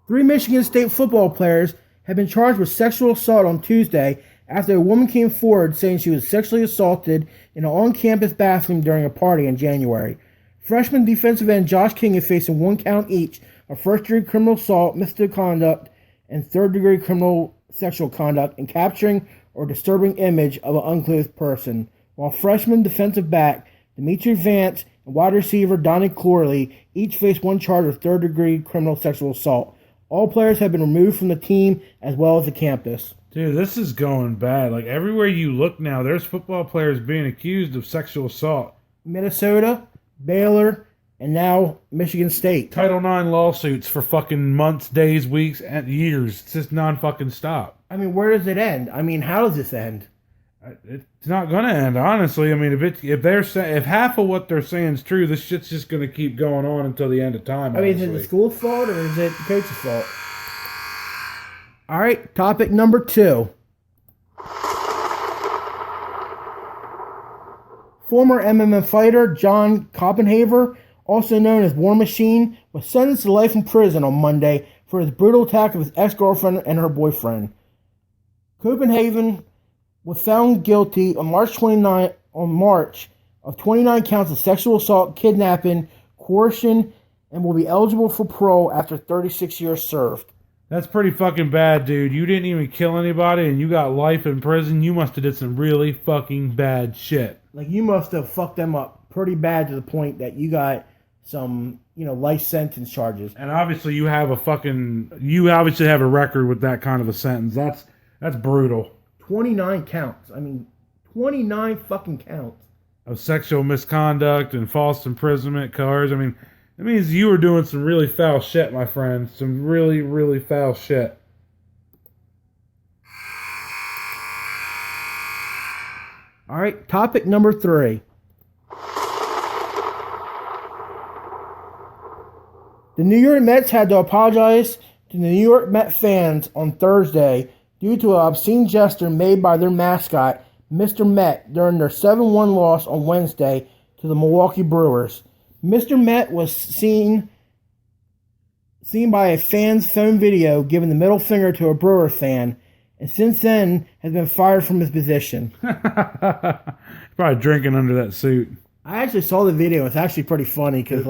3 Michigan State football players have been charged with sexual assault on Tuesday after a woman came forward saying she was sexually assaulted in an on-campus bathroom during a party in January. Freshman defensive end Josh King is facing 1 count each of first-degree criminal assault, misconduct, and third-degree criminal sexual conduct in capturing or disturbing image of an unclothed person, while freshman defensive back Dimitri Vance and wide receiver Donnie Clorley each face 1 charge of third-degree criminal sexual assault. All players have been removed from the team as well as the campus. Dude, this is going bad. Like, everywhere you look now, there's football players being accused of sexual assault. Minnesota, Baylor, and now Michigan State. Title IX lawsuits for fucking months, days, weeks, and years. It's just non-fucking stop. I mean, where does it end? I mean, how does this end? It's not gonna end, honestly. I mean, if half of what they're saying is true, this shit's just gonna keep going on until the end of time. I mean, is it the school's fault or is it the coach's fault? All right, topic number 2. Former MMA fighter John Copenhaver, also known as War Machine, was sentenced to life in prison on Monday for his brutal attack of his ex-girlfriend and her boyfriend. Copenhagen was found guilty on March of 29 counts of sexual assault, kidnapping, coercion, and will be eligible for parole after 36 years served. That's pretty fucking bad, dude. You didn't even kill anybody and you got life in prison. You must have did some really fucking bad shit. Like, you must have fucked them up pretty bad to the point that you got some, life sentence charges. And obviously you obviously have a record with that kind of a sentence. That's brutal. 29 counts. I mean, 29 fucking counts. Of sexual misconduct and false imprisonment, coercion. I mean, that means you were doing some really foul shit, my friend. Some really, really foul shit. All right, topic number 3. The New York Mets had to apologize to the New York Met fans on Thursday due to an obscene gesture made by their mascot, Mr. Met, during their 7-1 loss on Wednesday to the Milwaukee Brewers. Mr. Met was seen by a fan's phone video giving the middle finger to a Brewer fan, and since then has been fired from his position. Probably drinking under that suit. I actually saw the video. It's actually pretty funny because,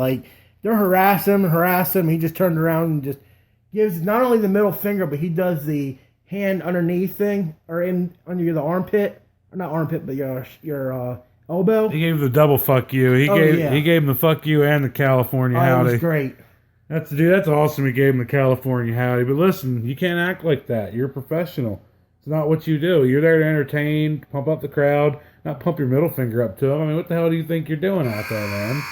they're harassing him. He just turned around and just gives not only the middle finger, but he does the hand underneath thing, or under the armpit. Or not armpit, but your elbow. He gave the double fuck you. He gave him the fuck you and the California howdy. That was great. That's awesome. He gave him the California howdy. But listen, you can't act like that. You're a professional. It's not what you do. You're there to entertain, pump up the crowd, not pump your middle finger up to him. I mean, what the hell do you think you're doing out there, man?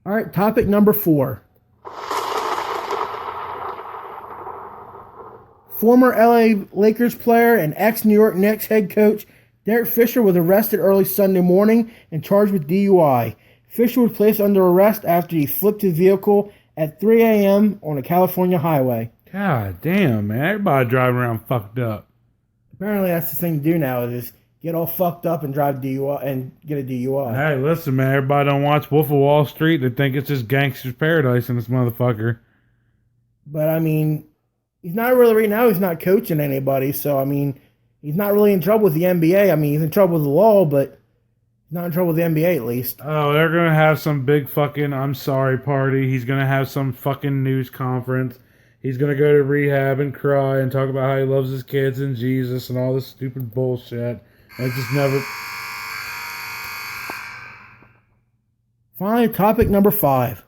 All right, topic number 4. Former LA Lakers player and ex-New York Knicks head coach Derek Fisher was arrested early Sunday morning and charged with DUI. Fisher was placed under arrest after he flipped his vehicle at 3 a.m. on a California highway. God damn, man. Everybody driving around fucked up. Apparently, that's the thing to do now is get all fucked up and drive DUI and get a DUI. Hey, listen, man. Everybody don't watch Wolf of Wall Street. They think it's just gangster's paradise in this motherfucker. But I mean, he's not really right now. He's not coaching anybody, so I mean, he's not really in trouble with the NBA. I mean, he's in trouble with the law, but he's not in trouble with the NBA at least. Oh, they're gonna have some big fucking I'm sorry party. He's gonna have some fucking news conference. He's gonna go to rehab and cry and talk about how he loves his kids and Jesus and all this stupid bullshit. And it just never. Finally, topic number 5.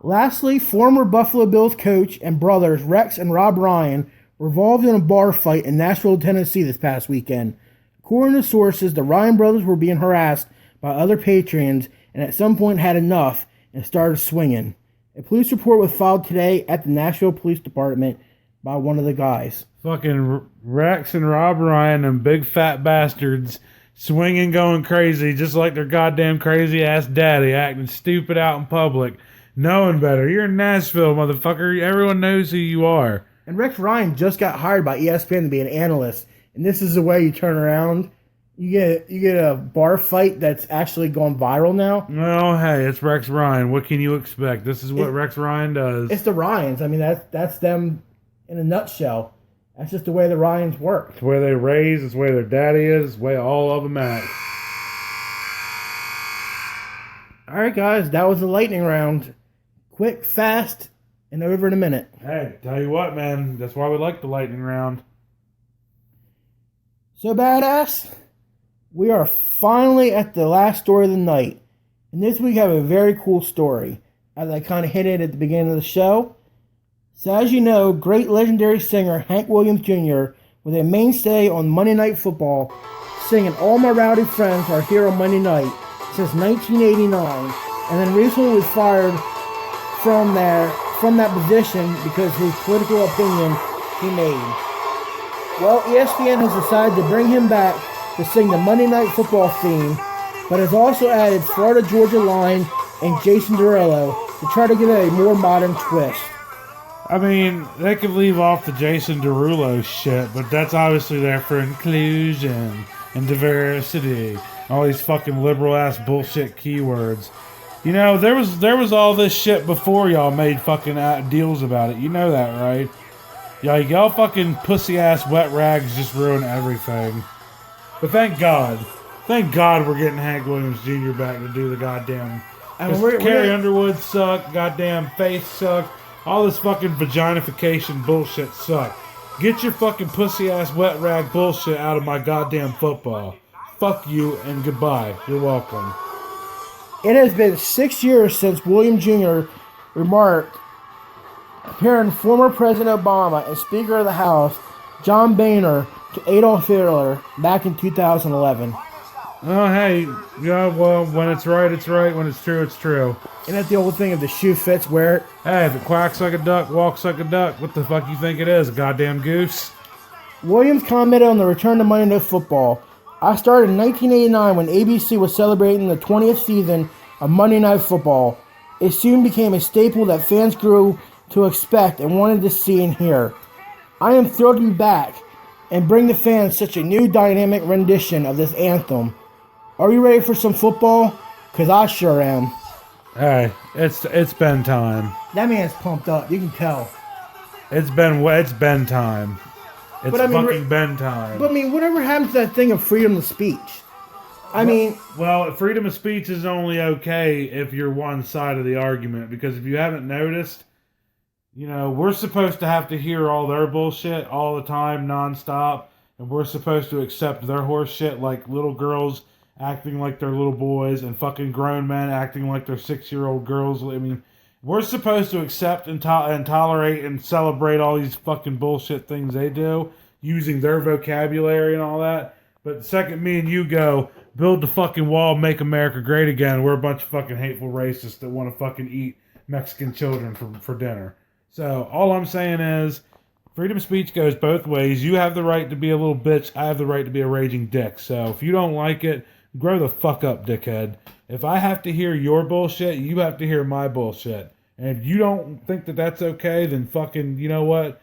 Lastly, former Buffalo Bills coach and brothers Rex and Rob Ryan were involved in a bar fight in Nashville, Tennessee this past weekend. According to sources, the Ryan brothers were being harassed by other patrons and at some point had enough and started swinging. A police report was filed today at the Nashville Police Department by one of the guys. Fucking Rex and Rob Ryan and big fat bastards swinging, going crazy, just like their goddamn crazy ass daddy, acting stupid out in public, knowing better. You're in Nashville, motherfucker. Everyone knows who you are. And Rex Ryan just got hired by ESPN to be an analyst, and this is the way you turn around. You get a bar fight that's actually gone viral now. Well, hey, it's Rex Ryan. What can you expect? This is what Rex Ryan does. It's the Ryans. I mean, that's them in a nutshell. That's just the way the Ryans work. It's the way they raise. It's the way their daddy is. It's the way all of them act. All right, guys, that was the lightning round. Quick, fast, and over in a minute. Hey, tell you what, man. That's why we like the lightning round. So, badass, we are finally at the last story of the night. And this week I have a very cool story, as I kind of hinted at the beginning of the show. So, as you know, great legendary singer Hank Williams Jr. was a mainstay on Monday Night Football, singing All My Rowdy Friends Are Here on Monday Night since 1989, and then recently was fired from that position because his political opinion he made. Well, ESPN has decided to bring him back to sing the Monday Night Football theme, but has also added Florida Georgia Line and Jason Derulo to try to give it a more modern twist. I mean, they could leave off the Jason Derulo shit, but that's obviously there for inclusion and diversity. All these fucking liberal-ass bullshit keywords. You know, there was all this shit before y'all made fucking deals about it. You know that, right? Y'all fucking pussy-ass wet rags just ruin everything. But thank God we're getting Hank Williams Jr. back to do the goddamn... Carrie Underwood sucked, goddamn Faith sucked, all this fucking vaginification bullshit sucked. Get your fucking pussy-ass wet rag bullshit out of my goddamn football. Fuck you and goodbye. You're welcome. It has been 6 years since William Jr. remarked, comparing former President Obama and Speaker of the House John Boehner to Adolf Hitler back in 2011. Oh, hey, yeah, well, when it's right, it's right. When it's true, it's true. Isn't that the old thing, if the shoe fits, wear it? Hey, if it quacks like a duck, walks like a duck, what the fuck you think it is, a goddamn goose? Williams commented on the return to Monday Night Football. I started in 1989 when ABC was celebrating the 20th season of Monday Night Football. It soon became a staple that fans grew to expect and wanted to see and hear. I am thrilled to be back and bring the fans such a new dynamic rendition of this anthem. Are you ready for some football? Because I sure am. Hey, it's been time. That man's pumped up. You can tell. It's been time. It's But I mean, fucking been time. But I mean, whatever happened to that thing of freedom of speech? Well, freedom of speech is only okay if you're one side of the argument. Because if you haven't noticed, you know, we're supposed to have to hear all their bullshit all the time, nonstop. And we're supposed to accept their horse shit, like little girls acting like they're little boys and fucking grown men acting like they're 6-year-old girls. I mean, we're supposed to accept and tolerate and celebrate all these fucking bullshit things they do, using their vocabulary and all that. But the second me and you go, build the fucking wall, make America great again, we're a bunch of fucking hateful racists that want to fucking eat Mexican children for dinner. So, all I'm saying is, freedom of speech goes both ways. You have the right to be a little bitch. I have the right to be a raging dick. So, if you don't like it, grow the fuck up, dickhead. If I have to hear your bullshit, you have to hear my bullshit. And if you don't think that that's okay, then fucking, you know what?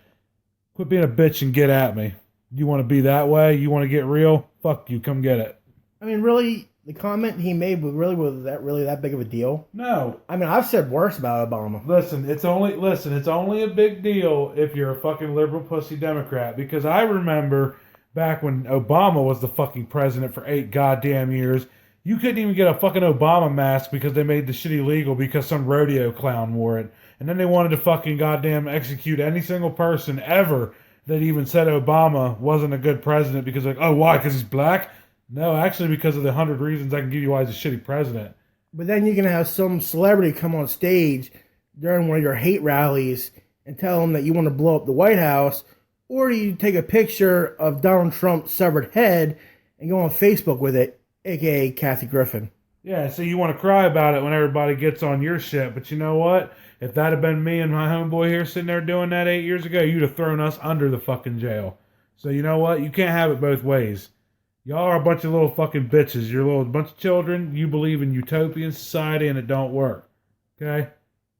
Quit being a bitch and get at me. You want to be that way? You want to get real? Fuck you. Come get it. I mean, really, the comment he made was that big of a deal? No. I mean, I've said worse about Obama. Listen, it's only a big deal if you're a fucking liberal pussy Democrat. Because I remember back when Obama was the fucking president for 8 goddamn years, you couldn't even get a fucking Obama mask because they made the shit illegal because some rodeo clown wore it. And then they wanted to fucking goddamn execute any single person ever that even said Obama wasn't a good president because like, oh, why? Because he's black? No, actually because of the 100 reasons I can give you why he's a shitty president. But then you're going to have some celebrity come on stage during one of your hate rallies and tell them that you want to blow up the White House, or you take a picture of Donald Trump's severed head and go on Facebook with it, a.k.a. Kathy Griffin. Yeah, so you want to cry about it when everybody gets on your shit, but you know what? If that had been me and my homeboy here sitting there doing that 8 years ago, you'd have thrown us under the fucking jail. So you know what? You can't have it both ways. Y'all are a bunch of little fucking bitches. You're a little bunch of children. You believe in utopian society and it don't work. Okay?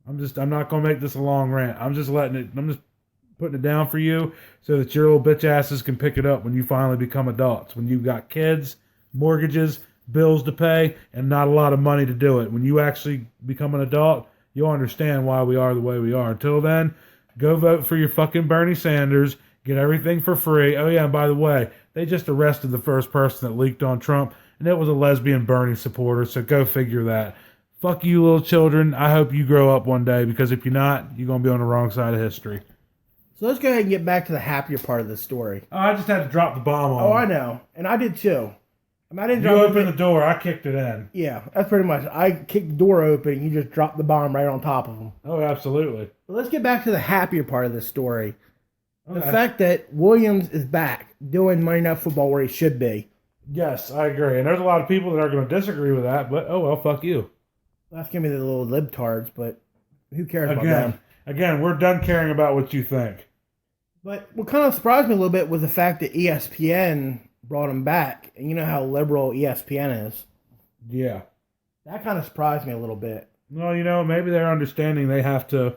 I'm not gonna make this a long rant. I'm just putting it down for you so that your little bitch asses can pick it up when you finally become adults. When you've got kids, mortgages, bills to pay, and not a lot of money to do it. When you actually become an adult, you'll understand why we are the way we are. Until then, go vote for your fucking Bernie Sanders. Get everything for free. Oh yeah, and by the way, they just arrested the first person that leaked on Trump, and it was a lesbian Bernie supporter, so go figure that. Fuck you, little children. I hope you grow up one day, because if you're not, you're going to be on the wrong side of history. So let's go ahead and get back to the happier part of the story. Oh, I just had to drop the bomb on Oh, him. I know. And I did too. I mean, I didn't You opened the door, I kicked it in. Yeah, that's pretty much. I kicked the door open and you just dropped the bomb right on top of him. Oh, absolutely. But let's get back to the happier part of this story. Okay. The fact that Williams is back doing Monday Night Football where he should be. Yes, I agree. And there's a lot of people that are going to disagree with that, but oh well, fuck you. That's going to be the little libtards, but who cares about them? Again, we're done caring about what you think. But what kind of surprised me a little bit was the fact that ESPN brought him back. And you know how liberal ESPN is. Yeah. That kind of surprised me a little bit. Well, you know, maybe they're understanding they have to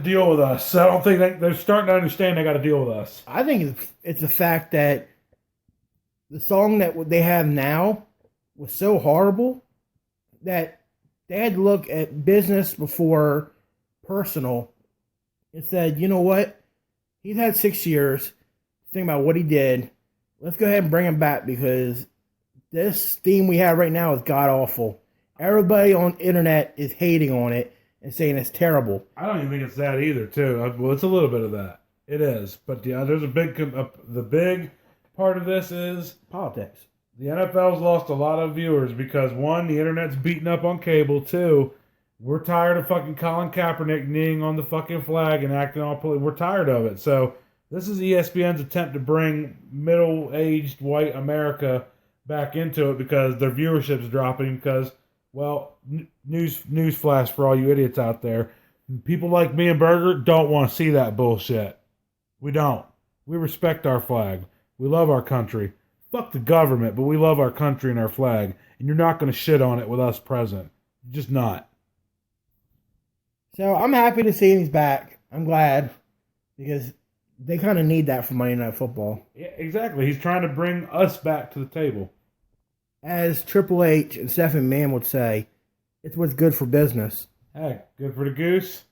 deal with us. So I don't think they're starting to understand they got to deal with us. I think it's the fact that the song that they have now was so horrible that they had to look at business before personal and said, you know what? He's had 6 years. Think about what he did. Let's go ahead and bring him back because this theme we have right now is god-awful. Everybody on the internet is hating on it and saying it's terrible. I don't even think it's that either, too. Well, it's a little bit of that. It is. But yeah, there's the big part of this is Politics. the NFL's lost a lot of viewers because, one, the internet's beating up on cable. Two, we're tired of fucking Colin Kaepernick kneeling on the fucking flag and acting all political. We're tired of it. So this is ESPN's attempt to bring middle-aged white America back into it because their viewership's dropping because, well, news flash for all you idiots out there. People like me and Berger don't want to see that bullshit. We don't. We respect our flag. We love our country. Fuck the government, but we love our country and our flag. And you're not going to shit on it with us present. You're just not. So I'm happy to see he's back. I'm glad because they kind of need that for Monday Night Football. Yeah, exactly. He's trying to bring us back to the table. As Triple H and Stephanie Mann would say, it's what's good for business. Hey, good for the goose.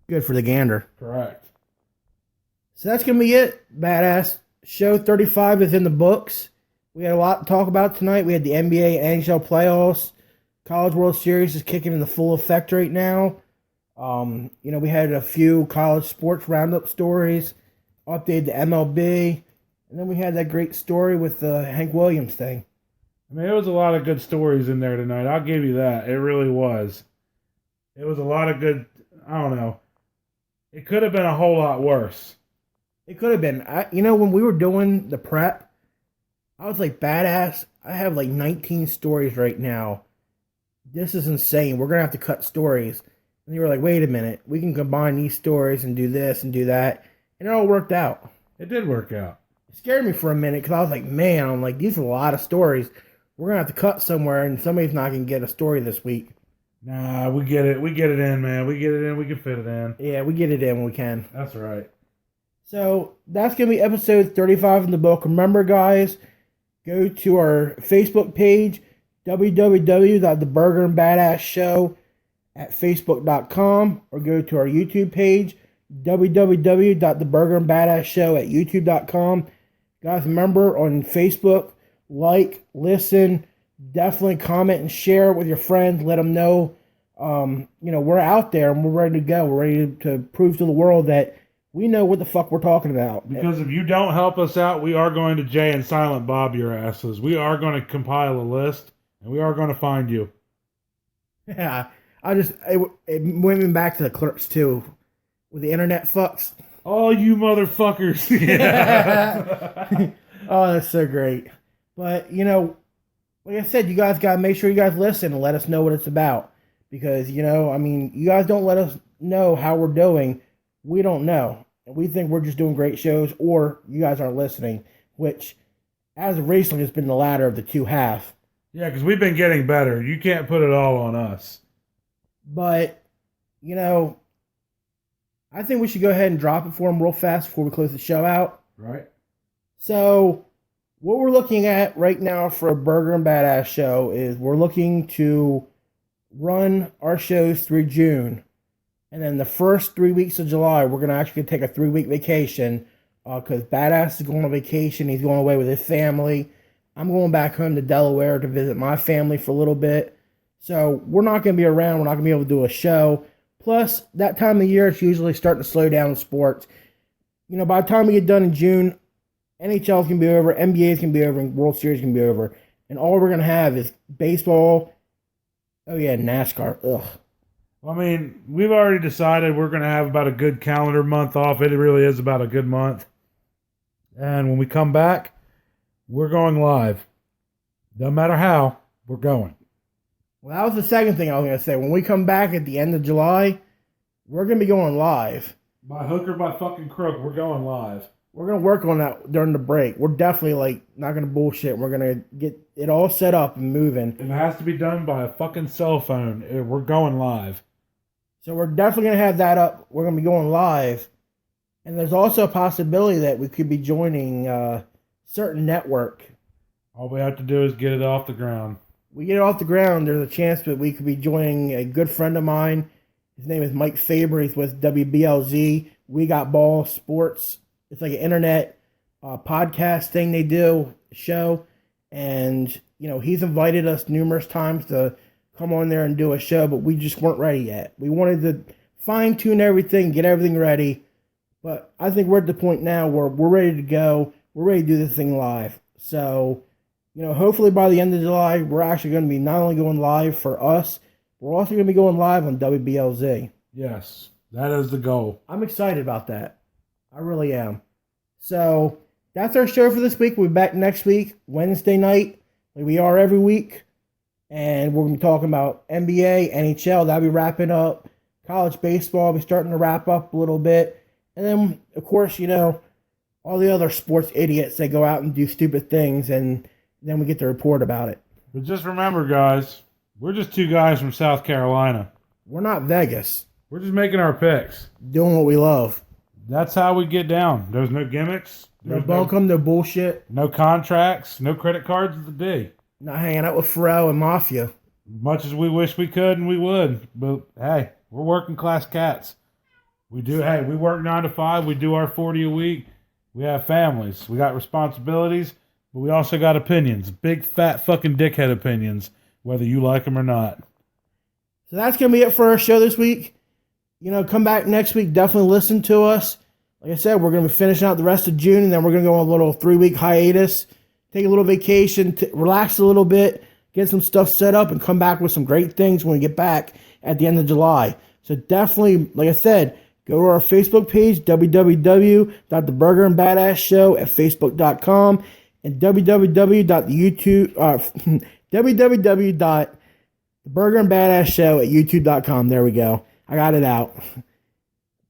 Good for the gander. Correct. So that's going to be it, badass. Show 35 is in the books. We had a lot to talk about tonight. We had the NBA and NHL playoffs. College World Series is kicking into full effect right now. We had a few college sports roundup stories, updated the MLB, and then we had that great story with the Hank Williams thing. I mean, there was a lot of good stories in there tonight. I'll give you that. It really was. It was a lot of good, I don't know. It could have been a whole lot worse. It could have been. When we were doing the prep, I was like, badass, I have like 19 stories right now. This is insane. We're going to have to cut stories. And you were like, wait a minute. We can combine these stories and do this and do that. And it all worked out. It did work out. It scared me for a minute because I was like, man, these are a lot of stories. We're going to have to cut somewhere and somebody's not going to get a story this week. Nah, we get it. We get it in, man. We get it in. We can fit it in. Yeah, we get it in when we can. That's right. So that's going to be episode 35 in the book. Remember, guys, go to our Facebook page, www.theburgerandbadassshow at facebook.com, or go to our YouTube page, www.theburgerandbadassshow at youtube.com. Guys, remember, on Facebook, like, listen, definitely comment and share it with your friends. Let them know, we're out there and we're ready to go. We're ready to prove to the world that we know what the fuck we're talking about. Because if you don't help us out, we are going to Jay and Silent Bob your asses. We are going to compile a list, and we are going to find you. Yeah, it went me back to the Clerks too, with the internet fucks. All you motherfuckers. Yeah. Oh, that's so great. But, like I said, you guys got to make sure you guys listen and let us know what it's about. Because, you guys don't let us know how we're doing. We don't know. And we think we're just doing great shows, or you guys aren't listening, which, as of recently, has been the latter of the two half. Yeah, because we've been getting better. You can't put it all on us. But, I think we should go ahead and drop it for them real fast before we close the show out. Right. So, what we're looking at right now for a Burger and Badass show is we're looking to run our shows through June. And then the first 3 weeks of July, we're going to actually take a 3-week vacation because Badass is going on vacation. He's going away with his family. I'm going back home to Delaware to visit my family for a little bit. So we're not going to be around. We're not going to be able to do a show. Plus, that time of year, it's usually starting to slow down in sports. By the time we get done in June, NHL's going to be over, NBA's going to be over, and World Series going to be over. And all we're going to have is baseball. Oh, yeah, NASCAR. Ugh. I mean, we've already decided we're going to have about a good calendar month off. It really is about a good month. And when we come back, we're going live. No matter how, we're going. Well, that was the second thing I was going to say. When we come back at the end of July, we're going to be going live. By hook or by fucking crook, we're going live. We're going to work on that during the break. We're definitely, not going to bullshit. We're going to get it all set up and moving. If it has to be done by a fucking cell phone, we're going live. So we're definitely going to have that up. We're going to be going live. And there's also a possibility that we could be joining a certain network. All we have to do is get it off the ground. We get it off the ground, there's a chance that we could be joining a good friend of mine. His name is Mike Faber. He's with WBLZ. We Got Ball Sports. It's like an internet podcast thing they do, show. And, he's invited us numerous times to come on there and do a show, but we just weren't ready yet. We wanted to fine-tune everything, get everything ready. But I think we're at the point now where we're ready to go. We're ready to do this thing live. So, hopefully by the end of July, we're actually going to be not only going live for us, we're also going to be going live on WBLZ. Yes, that is the goal. I'm excited about that. I really am. So, that's our show for this week. We'll be back next week, Wednesday night, like we are every week. And we're going to be talking about NBA, NHL. That'll be wrapping up. College baseball will be starting to wrap up a little bit. And then, of course, all the other sports idiots that go out and do stupid things, and then we get to report about it. But just remember, guys, we're just two guys from South Carolina. We're not Vegas. We're just making our picks. Doing what we love. That's how we get down. There's no gimmicks. No bunkum, no bullshit. No contracts, no credit cards of the day. Not hanging out with Pharrell and Mafia. Much as we wish we could and we would. But, hey, we're working class cats. We work 9 to 5. We do our 40 a week. We have families. We got responsibilities. But we also got opinions. Big, fat, fucking dickhead opinions. Whether you like them or not. So that's going to be it for our show this week. Come back next week. Definitely listen to us. Like I said, we're going to be finishing out the rest of June. And then we're going to go on a little 3-week hiatus. Take a little vacation. Relax a little bit. Get some stuff set up. And come back with some great things when we get back at the end of July. So definitely, like I said, go to our Facebook page, www.theburgerandbadassshow at facebook.com, and www.theburgerandbadassshow at youtube.com. There we go. I got it out.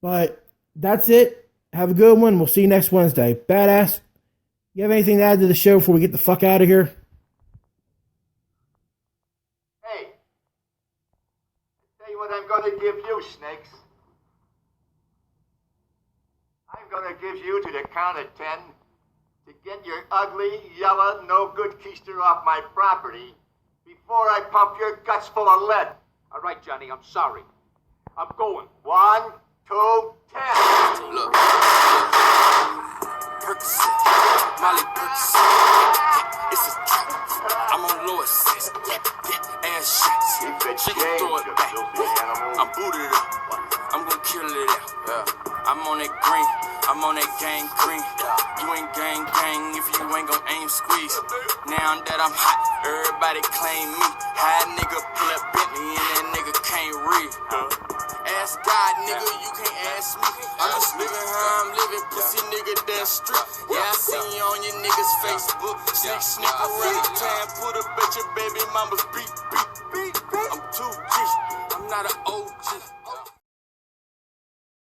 But that's it. Have a good one. We'll see you next Wednesday. Badass, you have anything to add to the show before we get the fuck out of here? Hey, snakes. I'm gonna give you to the count of 10 to get your ugly, yellow, no-good keister off my property before I pump your guts full of lead. All right, Johnny, I'm sorry. I'm going. 1, 2, 10. Look. Percocet, Molly Percocet. It's a trap. I'm on low assist. Ass shots. She can throw it back. I'm booted up. I'm gonna kill it out. I'm on that green. I'm on that gang green. You ain't gang if you ain't gon' aim squeeze. Now that I'm hot, everybody claim me. High nigga pull up Bentley and that nigga can't read. Ask God, nigga, you can't ask me. I'm just living how I'm living, pussy nigga, that street. Yeah, I seen you on your niggas' Facebook. Sneak around the town, put a bitch your baby mama's beat. I'm 2G, I'm not an OG.